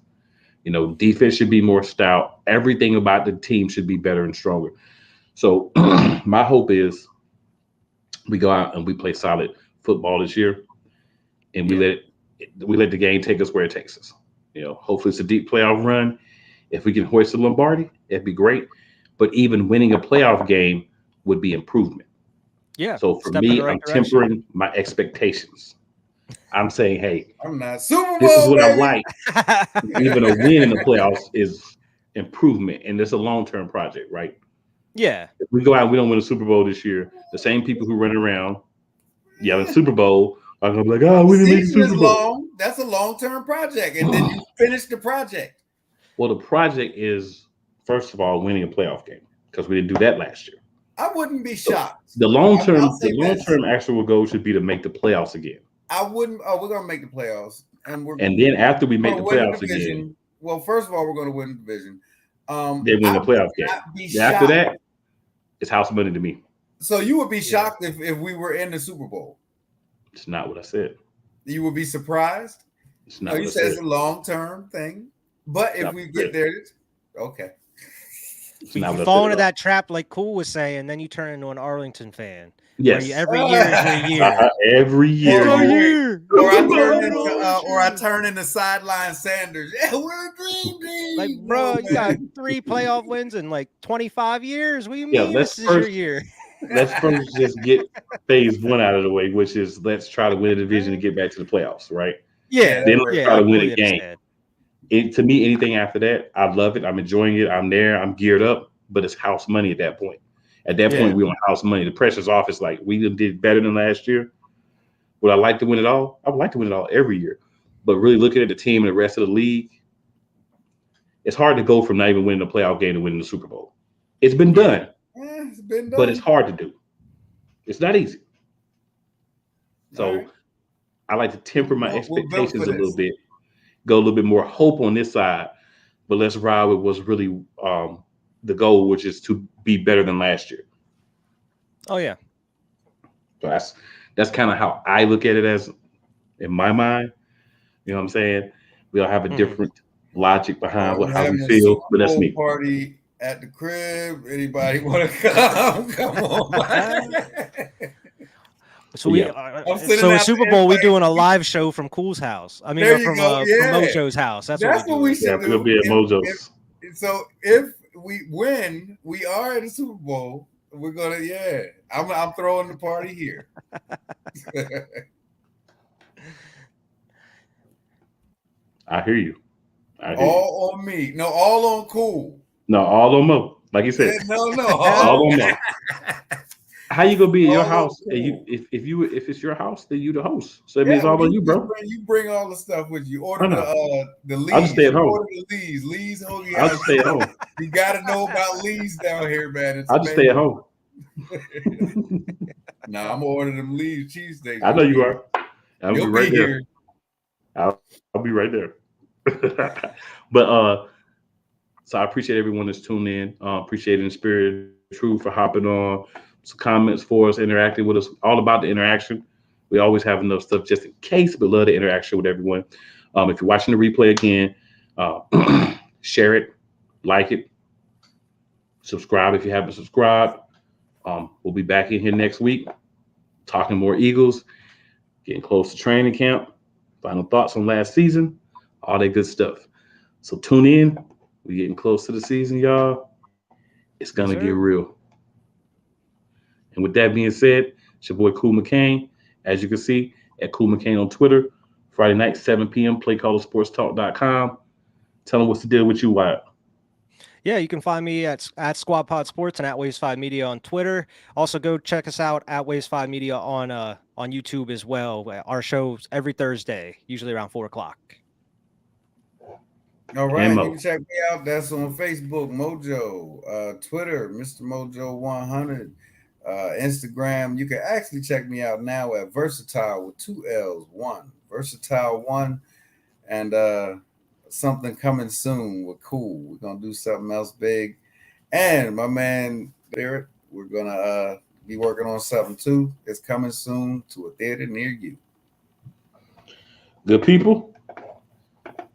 Speaker 1: Defense should be more stout. Everything about the team should be better and stronger. So my hope is we go out and we play solid football this year, and we let the game take us where it takes us. Hopefully it's a deep playoff run. If we can hoist the Lombardi, it'd be great. But even winning a playoff game would be improvement.
Speaker 2: Yeah.
Speaker 1: So for
Speaker 2: step in
Speaker 1: me,
Speaker 2: the right
Speaker 1: I'm
Speaker 2: direction.
Speaker 1: tempering my expectations. I'm saying, hey,
Speaker 3: I'm not Super
Speaker 1: this is
Speaker 3: Bowl,
Speaker 1: what I
Speaker 3: baby.
Speaker 1: like. Even a win in the playoffs is improvement, and it's a long-term project, right?
Speaker 2: Yeah.
Speaker 1: If we go out and we don't win a Super Bowl this year, the same people who run around yelling Super Bowl are gonna be like, "Oh, we
Speaker 3: The
Speaker 1: didn't make the
Speaker 3: season is
Speaker 1: Super Bowl."
Speaker 3: long. That's a long-term project, and then you finish the project.
Speaker 1: Well, the project is first of all winning a playoff game because we didn't do that last year.
Speaker 3: I wouldn't be
Speaker 1: So
Speaker 3: shocked.
Speaker 1: the
Speaker 3: I'll
Speaker 1: long-term,
Speaker 3: say this.
Speaker 1: actual goal should be to make the playoffs again.
Speaker 3: I wouldn't. Oh, we're gonna make the playoffs, and we're
Speaker 1: And then after we make
Speaker 3: gonna
Speaker 1: the
Speaker 3: win the
Speaker 1: playoffs again,
Speaker 3: division. Well, first of all, we're gonna win the division.
Speaker 1: then win
Speaker 3: I
Speaker 1: the
Speaker 3: would
Speaker 1: playoff game.
Speaker 3: not be
Speaker 1: Then after
Speaker 3: shocked.
Speaker 1: that, it's house money to me.
Speaker 3: So you would be shocked if we were in the Super Bowl.
Speaker 1: It's not what I said.
Speaker 3: You would be surprised.
Speaker 1: It's
Speaker 3: No,
Speaker 1: not
Speaker 3: you
Speaker 1: what I
Speaker 3: said
Speaker 1: said.
Speaker 3: it's a long-term thing, but if
Speaker 1: Not
Speaker 3: we
Speaker 1: what I
Speaker 3: get
Speaker 1: said.
Speaker 3: there, okay.
Speaker 1: It's
Speaker 2: You
Speaker 1: not what I
Speaker 2: fall
Speaker 1: said
Speaker 2: into
Speaker 1: at all.
Speaker 2: that trap like Cool was saying, then you turn into an Arlington fan.
Speaker 1: Yes.
Speaker 2: Where you, every year is your year.
Speaker 1: Every year.
Speaker 3: Or-
Speaker 1: you-
Speaker 3: Or I
Speaker 1: Super
Speaker 3: turn
Speaker 1: Bowl.
Speaker 3: into, or I turn into sideline Sanders. Yeah, we're a dream team.
Speaker 2: Like, bro, you got 3 playoff wins in like 25 years. What do you
Speaker 1: Yeah,
Speaker 2: mean
Speaker 1: let's
Speaker 2: this is your
Speaker 1: first-
Speaker 2: year?
Speaker 1: Let's first just get phase one out of the way, which is let's try to win a division and get back to the playoffs, right?
Speaker 2: Yeah.
Speaker 1: Then let's try to win a
Speaker 2: completely
Speaker 1: game.
Speaker 2: understand.
Speaker 1: To me, anything after that, I love it. I'm enjoying it. I'm there. I'm geared up, but it's house money at that point. At that point, we want house money. The pressure's off. It's like we did better than last year. Would I like to win it all? I would like to win it all every year. But really looking at the team and the rest of the league, it's hard to go from not even winning a playoff game to winning the Super Bowl. It's been done,
Speaker 3: It's been done.
Speaker 1: but it's hard to do. It's not easy. So
Speaker 3: All right.
Speaker 1: I like to temper my
Speaker 3: We're built for
Speaker 1: expectations a little
Speaker 3: this.
Speaker 1: bit, go a little bit more hope on this side, but let's ride with what's really the goal, which is to be better than last year.
Speaker 2: Oh, yeah.
Speaker 1: So that's kind of how I look at it as in my mind. You know what I'm saying? We all have a different logic behind
Speaker 3: We're
Speaker 1: how we
Speaker 3: having a
Speaker 1: feel,
Speaker 3: Super
Speaker 1: but that's
Speaker 3: Bowl
Speaker 1: me.
Speaker 3: Party at the crib. Anybody want to come? Come on, man.
Speaker 2: So we,
Speaker 1: Yeah.
Speaker 3: I'm sending
Speaker 2: so
Speaker 3: out
Speaker 2: Super
Speaker 3: the
Speaker 2: Bowl, we're
Speaker 3: invite.
Speaker 2: doing a live show from Cool's house. I mean,
Speaker 3: There you
Speaker 2: from
Speaker 3: go, yeah.
Speaker 2: Mojo's house. That's
Speaker 3: That's
Speaker 2: what
Speaker 3: what we
Speaker 2: we
Speaker 3: should
Speaker 1: Yeah,
Speaker 3: do.
Speaker 1: we'll be at Mojo's.
Speaker 3: So if we win, we are at the Super Bowl. We're gonna, I'm throwing the party here.
Speaker 1: I hear you. I hear you.
Speaker 3: All on me. No, all on Cool.
Speaker 1: No, all on Mo. Like you said,
Speaker 3: No.
Speaker 1: all on Mo. How you gonna be at your
Speaker 3: All on
Speaker 1: house? And
Speaker 3: Cool.
Speaker 1: if it's your house, then you the host. So it means all
Speaker 3: well,
Speaker 1: on you, bro.
Speaker 3: You bring all the stuff with you. Order
Speaker 1: I know.
Speaker 3: the Lees.
Speaker 1: I'll just stay at home.
Speaker 3: Order the Lees. Lees hoagie.
Speaker 1: I'll just stay at home.
Speaker 3: You got to know about Lees down here, man. It's
Speaker 1: I'll just stay at
Speaker 3: amazing.
Speaker 1: home.
Speaker 3: Nah, I'm gonna order them Lees cheesesteaks.
Speaker 1: I know you are. I'll be
Speaker 3: You'll
Speaker 1: right
Speaker 3: be
Speaker 1: there.
Speaker 3: here.
Speaker 1: I'll be right there. But so I appreciate everyone that's tuned in. Appreciate it in spirit, true for hopping on. Some comments for us, interacting with us. All about the interaction. We always have enough stuff just in case, but love the interaction with everyone. If you're watching the replay again, share it, like it, subscribe if you haven't subscribed. We'll be back in here next week, talking more Eagles, getting close to training camp, final thoughts on last season, all that good stuff. So tune in. We're getting close to the season, y'all. It's gonna get real. And with that being said, it's your boy Cool McCain. As you can see, at Cool McCain on Twitter. Friday night, 7 p.m. playcallersportstalk.com. Tell them what's the deal with you, Wyatt.
Speaker 2: Yeah, you can find me at Squad Pod Sports and at Waves 5 Media on Twitter. Also, go check us out at Waves 5 Media on YouTube as well. Our show's every Thursday, usually around 4 o'clock.
Speaker 3: All right,
Speaker 1: And
Speaker 3: you
Speaker 1: Mo.
Speaker 3: can check me out. That's on Facebook, Mojo, Twitter, Mr. Mojo 100, Instagram. You can actually check me out now at Versatile with 2 L's, 1 Versatile 1, and something coming soon with Cool. We're gonna do something else big, and my man Barrett, we're gonna be working on something too. It's coming soon to a theater near you.
Speaker 1: Good people,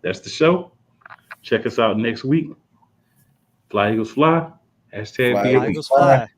Speaker 1: that's the show. Check us out next week. Fly Eagles Fly. Hashtag
Speaker 3: Fly
Speaker 1: be a
Speaker 3: Eagles
Speaker 1: beast.
Speaker 2: Eagles fly.